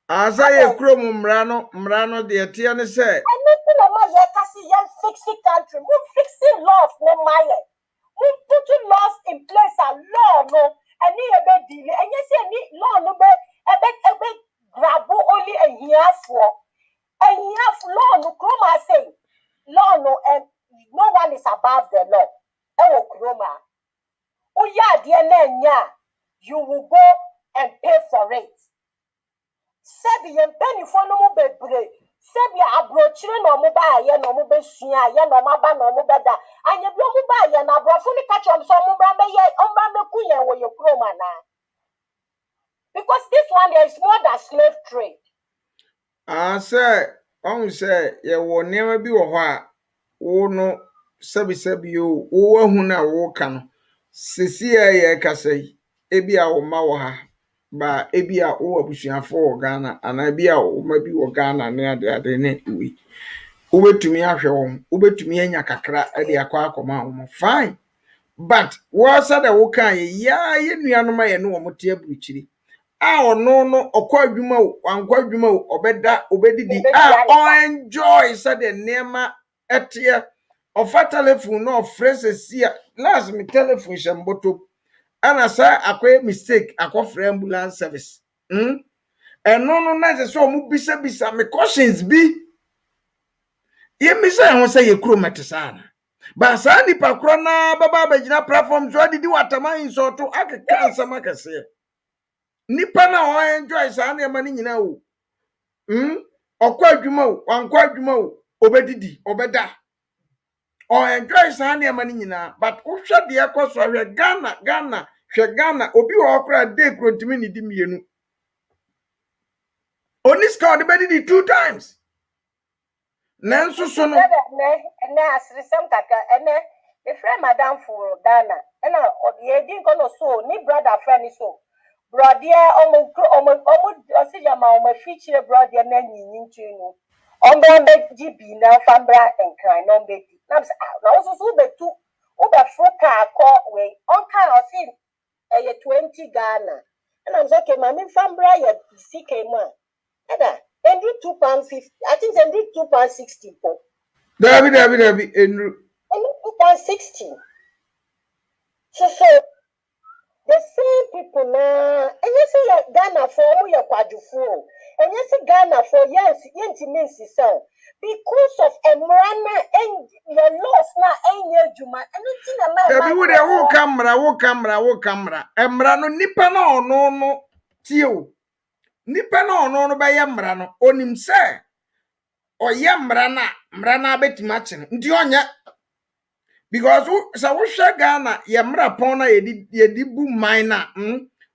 asa ye krom mra no de tie ne se anything na ma ye kasi ye fix the country we fixing laws no maye we putting laws in place and law no any ebe delay and you say any law no be ebe grab only a year for law no kroma say law no and no one is above the law ewo kroma oya de na nya you will go and pay for it sebi yen penny for no mo bebre sebi abrochire no mo ba ye no mo be sua ye no ma ba no mo beda anye bi mo ba ye na abrofo ni catch on so mo bra me ye on bra me ku ye wo ye kroma na because this one there is more than slave trade say on say ye wo nema bi wo ho a wo no sebi o wo hu na wo ka no sisi ye kasai ebi a wo ma wo ha ba ebi a wo abusuafo wo Ghana ana ebi a wo ma bi wo Ghana ne ade ne wi ubetumi ahwe wo ubetumi anya kakra ade akoma wo fine but wo said that wo kan ye nuanom aye ne wo mote abuchiri a ono no okwa adwuma wo wankwa adwuma wo obeda obedidi a enjoy said the nema etie ofa telephone no ofresesia last me telephone shamboto ana sa akwa mistake akwa ambulance service eno no na se omu bisa me questions bi ye misa ho say ye kuro metesana ba sa nipa kuro na baba bagina platform so didi wataman so to akeka ansama kase nipa na o enjoy sa na ema ni nyina wo okwa adwuma wo wankwa adwuma wo obedidi obeda o enjoy sa na ema ni nyina but wo hwe de ekoso hwe Ghana obi wo okra de krontimi ni di mienu oni ska de bedidi 2 times nanso so no ene asrisem kaka ene A friend, Madame for Dana, and I didn't go so, ni brother friend is so. Brother, almost feature brother, and then you know. On the GB now, Fambra and Cry, no baby. Now, also so the two over Fruka call way on kind of thing a 20 Ghana. And I'm okay, Mammy Fambra, you CK man. And £2.50, I think they did £2.60. Debbie, and £2.60. So the same people now, and you say Ghana for your quadruple, and you say Ghana for yes, means so because of Emrana and your loss now ain't your Juma, anything a man. Debbie would a camera. Emrano Nipano no Tio Nipano no by Yamrano on him say. Or Mrana bet matching. Dionya. Because so we share Ghana, Yamra Pona, ye dibu minor.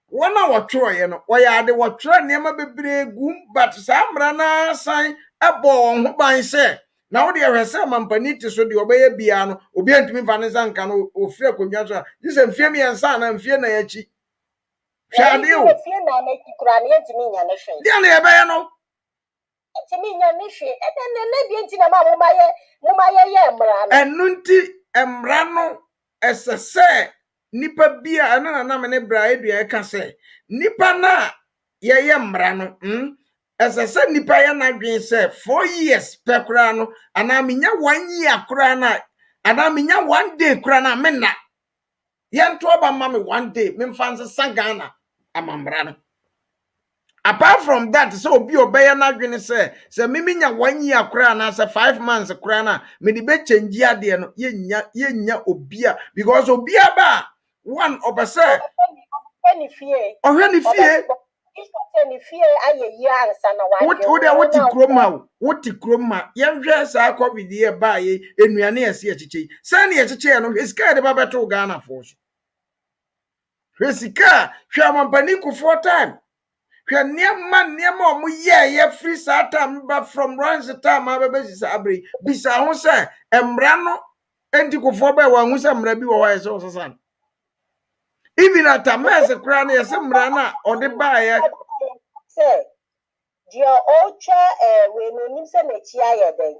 One hour Troy, why are they what try never be goom, but some Mrana sign a bone who by say. Now there are some Manpaniti so the obey piano, obedient to me Vanessa can or fear conjunction. This and fear me and son and fear Nayachi. Shall you? Fear na make you cry to me and a shame. Diana, To me, and then maybe into the Mumaya, and Nunti Emrano as a say. Nipa bia ana na me bra edua ka se nipa na ye mrano ese se nipa ya na dwen se 4 years pe kura no ana menya 1 year kura na ana menya 1 day kura na me na ye nto ba ma me 1 day me mfanse sagana amamrano. Apart from that, so obi obey na dwen se me menya 1 year kura na se 5 months kura na me di be change ade no ye nya obia because obia ba one obese any fear or any fear aye year sana wa what kroma yehwe sa covid ye ba ye enuane ese echiche sa na echiche no esika de ba beto Ghana for so esika hwa mampani ku 4 time hwa niam omo ye free sa time ba from runs time abebe sisa abre bisa ho se emra no enti ku 4 ba wa hu se emra bi wo wa ese osasan. Even at a mess, a crown is some rana or the buyer. Say, dear old chair, when you need some chia then.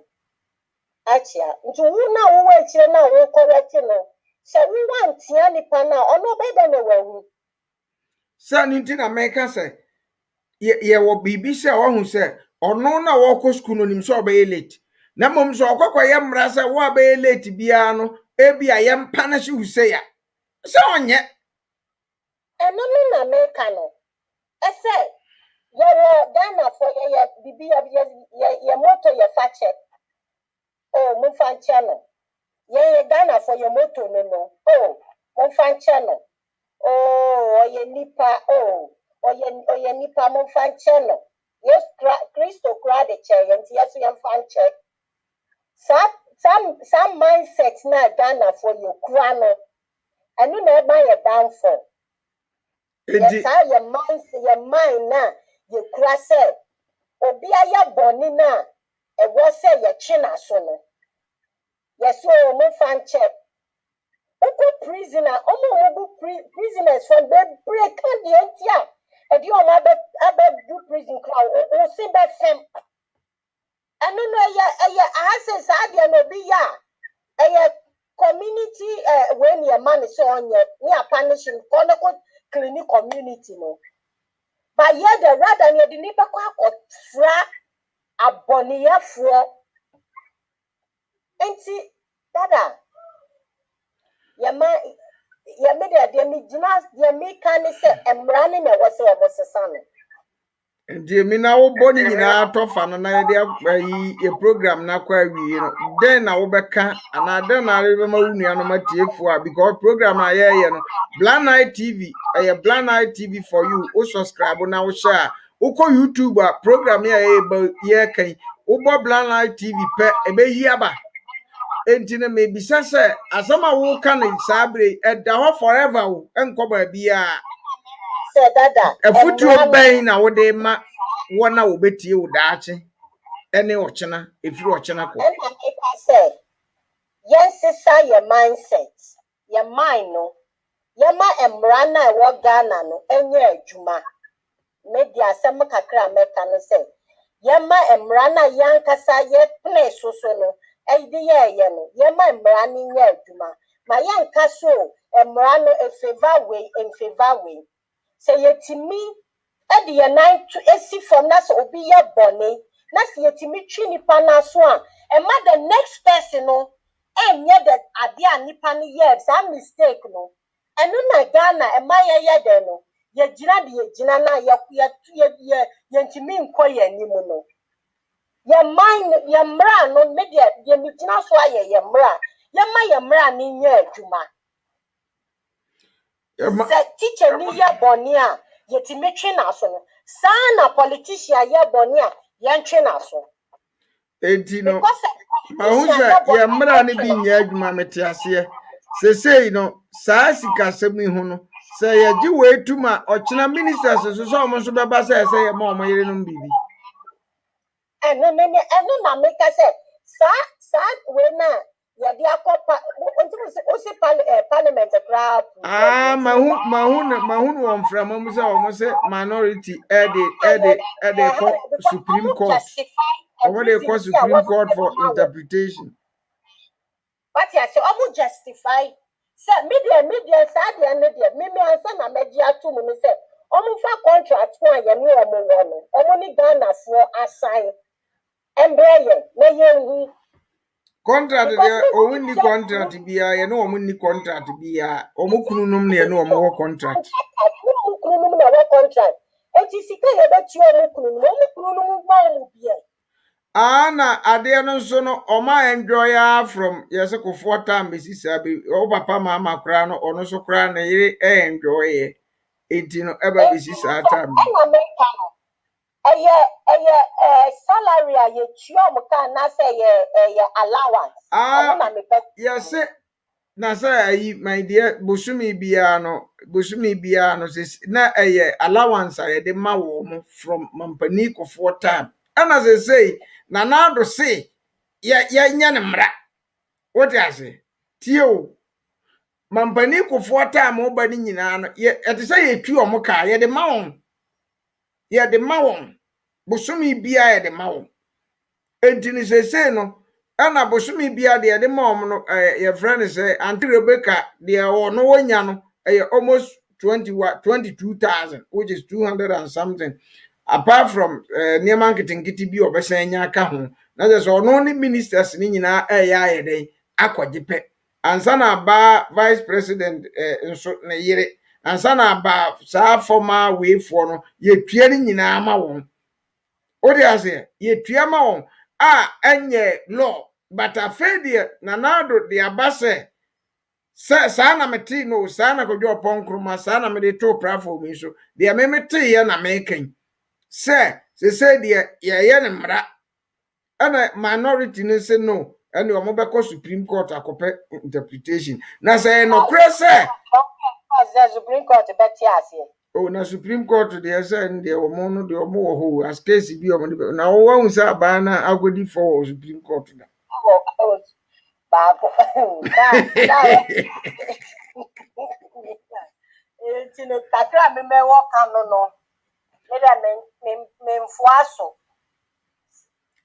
Achia, to who now wait here now, will correct you. So we want Tiani Pana or no better than a way. Son in America say, ye will be busy or who say, or no, now walk school on him so be late. Namum so I am rasa wa be late piano, ebi I am punish you say. So on yet. And no Americano. I said, you're Ghana for your BB of your motor, your fatchet. Oh, Mufan channel. You're Ghana for your motor, no. Oh, Mufan channel. Oh, or your nipa, oh, or your nipa Mufan channel. Yes, Christo cried a chair, and yes, we have fan check. Some mindsets now Ghana for your crown. And you never buy a downfall. Yes, your mind now, you crass it. Or be a ya bonina, a was say your chin as soon. Yes, so no fan check. Oko prisoner, prisoners from the break and the entire. And you are about do prison crowd or see that same. I don't know, I say, I no be ya. Community, when your man is on your near punishing, clinic community no. But yet the rather near the neighbor or fra a bonia for anti dada. Your media, dear me, dear me, can say, and running a was a son. Jimmy now body in our tough and idea a program now quite then I will back and I don't know for because program I hear Blind Eye TV, a Blind Eye TV for you. Also subscribe now share. Oko YouTuber program here can Uber Blind Eye TV pe ebe yaba. Entine maybe say asama wo kan sabre e da forever enko ba bia. Dada. A foot your bane now de ma one now betie wo daache ene ochena if you ochena ko. And I say Yes, sir, your mindset. Your mind, no. Yama emrana wa Ghana no enye juma. Media sama kakra meka no say. Yama emrana yankasa ye place so no. Eidi ye no. Yama emrani nye juma. Ma yankaso emrano e favor way. Say yetimi edi ye nine to esi from na so obi ye bone. Na si yetimi twi nipa na so a. Ema the next person no enye the ade a nipa ni ye sa mistake no. Enu na Ghana ema ye de no. Ye jina de ye jina na ye ntimi nko ye nimu no. Ye mind ye mra no me de ye mi jina so aye ye mra. Ye ma ye mra ni nye adwuma. Se teacher ni ye boni a ye timi twe na so no. Sa na politician ye boni a ye ntwe na so. Etino mahuza ya mra ne bi nya adwuma mete ase sesei no saa sika semi hu no se ye gi weetuma ochina ministers so omo so beba se ye ma omo yere no bibi Enu na make say sa we na ye dia kopa onti parliament crowd. mahunu won frama mu se omo se minority e ko Supreme Court. Or they call Supreme Court for interpretation. But yes, almost justify. Say media, sad media. Me answer na media to me say. Almost for contract one ye me omo wono. Omo ni Ghana for assign. Embrace me Contract there, or win the contract be I know omo ni contract be a omo kunu num ne no omo contract. Omo kunu num na contract. Enti sika ye betu omo kunu num ba omo bia. Na ade no so no oma enjoy from yeseko 4 time besi sabi o papa mama kra no ono so kra na yire enjoy enti no eba besi sa time Salary a ye tuo ka na say ye allowance. Yes na say my dear bosumi bia no na allowance a ye de ma wo mo from mampani ko 4 time and as I say na na do say ya nya ne mra what you say tio mampani ko 4 time o ba ni nyina no ye te say ye tu o ka ye de ma won bosumi bia ye de ma won enti ni say no ana bosumi bia de ma no ye friend say Auntie Rebecca de o no wonya no almost 22,000 which is 200 and something apart from neman kitinkiti bi obesan nya aka ho na say so no ni ministers ni nyina ya den akwagipe ansa na ba vice president nso na yire ansa na ba sa former way for no ye tue ni nyina ma won odi ase ye tue ma won enye law but afedie na nado de abase sa na meti no sa na kodwo ponkroma sa na me de to platform so de me meti ye na mekan se de ye ne mra ana minority ne se no ene omo be ko Supreme Court akope interpretation na say no kre se Supreme Court beti ase na Supreme Court de say nde omo no de omo wo ho as case bi omo na wo wan say aba na agodi for Supreme Court da Babu. Tino kakra me wo kanu no. Me mfuaso.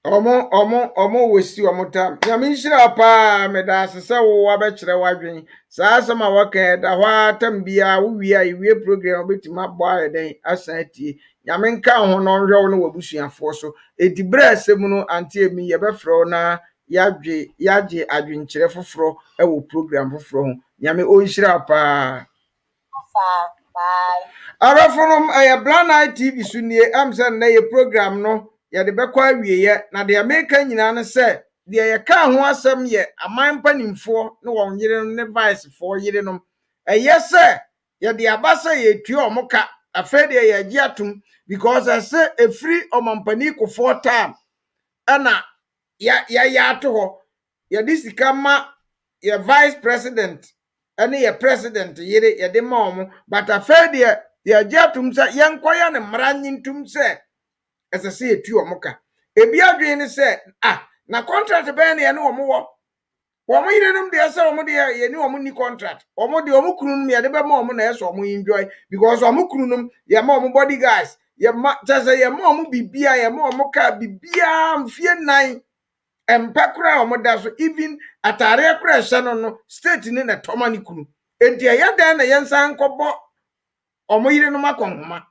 Omo wesi omo tam. Ya mi nhira pa me da asese wo abekire wadwen. Sa asema waka da hwa tam bia wo wi a iwie program obetima bo ayeden asan tie. Ya me nka ho no nhwe no wabusuafo so. Edibra asem no ante emi ye befro na yaje adwenkyere foforo e wo program foforo ho. Ya me o nhira pa. Bye. Arafonom Blana TV sunie amsen na ye program no ye de bekwa awieye na de America nyina ne se de ye ka ho asem ye aman panimfo ne won yire ne vice for yire no se ye de abasa ye tue omoka afede ye agi atum because I say a free omampani ko 4 time ana ya to ho ye disika ma ye vice president ene ye president yire ye de ma omo but afede ya jatum se yenkoya ne mranyintum se esese etu omuka ebi adwen ne se na contract be ne wo Woman yidum de say omo de ye ni omo ni contract. Omo de omo kunum ye de be ma omo na so omo enjoy because omo kunum ye ma omo bodyguards ye ma just ye ma omo bibia ye ma omo ka bibia mfie nan empekura omo da so even atare kura hye no state ni na toma ni kunu enti ye dan na ye nsan kobo omo yire no makonhoma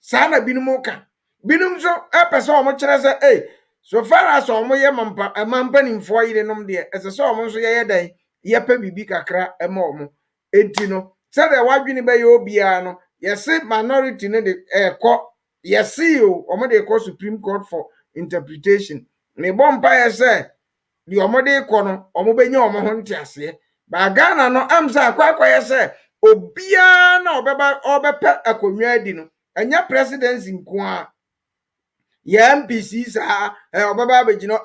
sa na binum ka binum so epese omo kire say so far as omo ye mampa nimfo yire nom de ese so omo so ye dan ye pa bibi kakra ema omo enti no say de wadwini be ye obia no yes minority ne de ko yes o omo de ko Supreme Court for interpretation me bompa ye say di omo de ko no omo benya omo ho ntiase ba Ghana no amsa akwa ye say obia na obepa akonwa di no enya presidency nko ya MPC sa obaba begino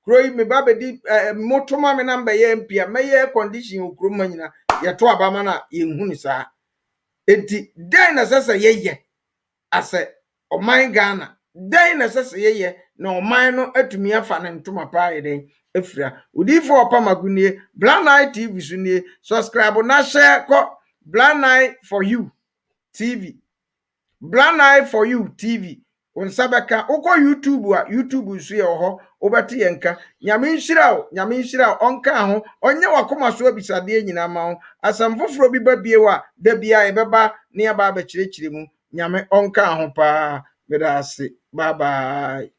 kroi me baba di motoma me number ya MP a meye condition okroma nyina ye to abama na ye hunu sa enti den na sese yeye ase oman Ghana den na sese yeye na oman no atumi afa ne ntoma pa yeden afira udifo opamagunie Black Knight TV sunie subscribe na share ko Black Knight for you TV Black Knight for you TV Unsabaka uko YouTube su ye ho obati yenka nyame nhyira onka ho onye wakoma so abisade nyina ma ho asamfoforo bi ba biewa da bia e beba ne aba ba kirikiri mu nyame onka ho pa medase bye bye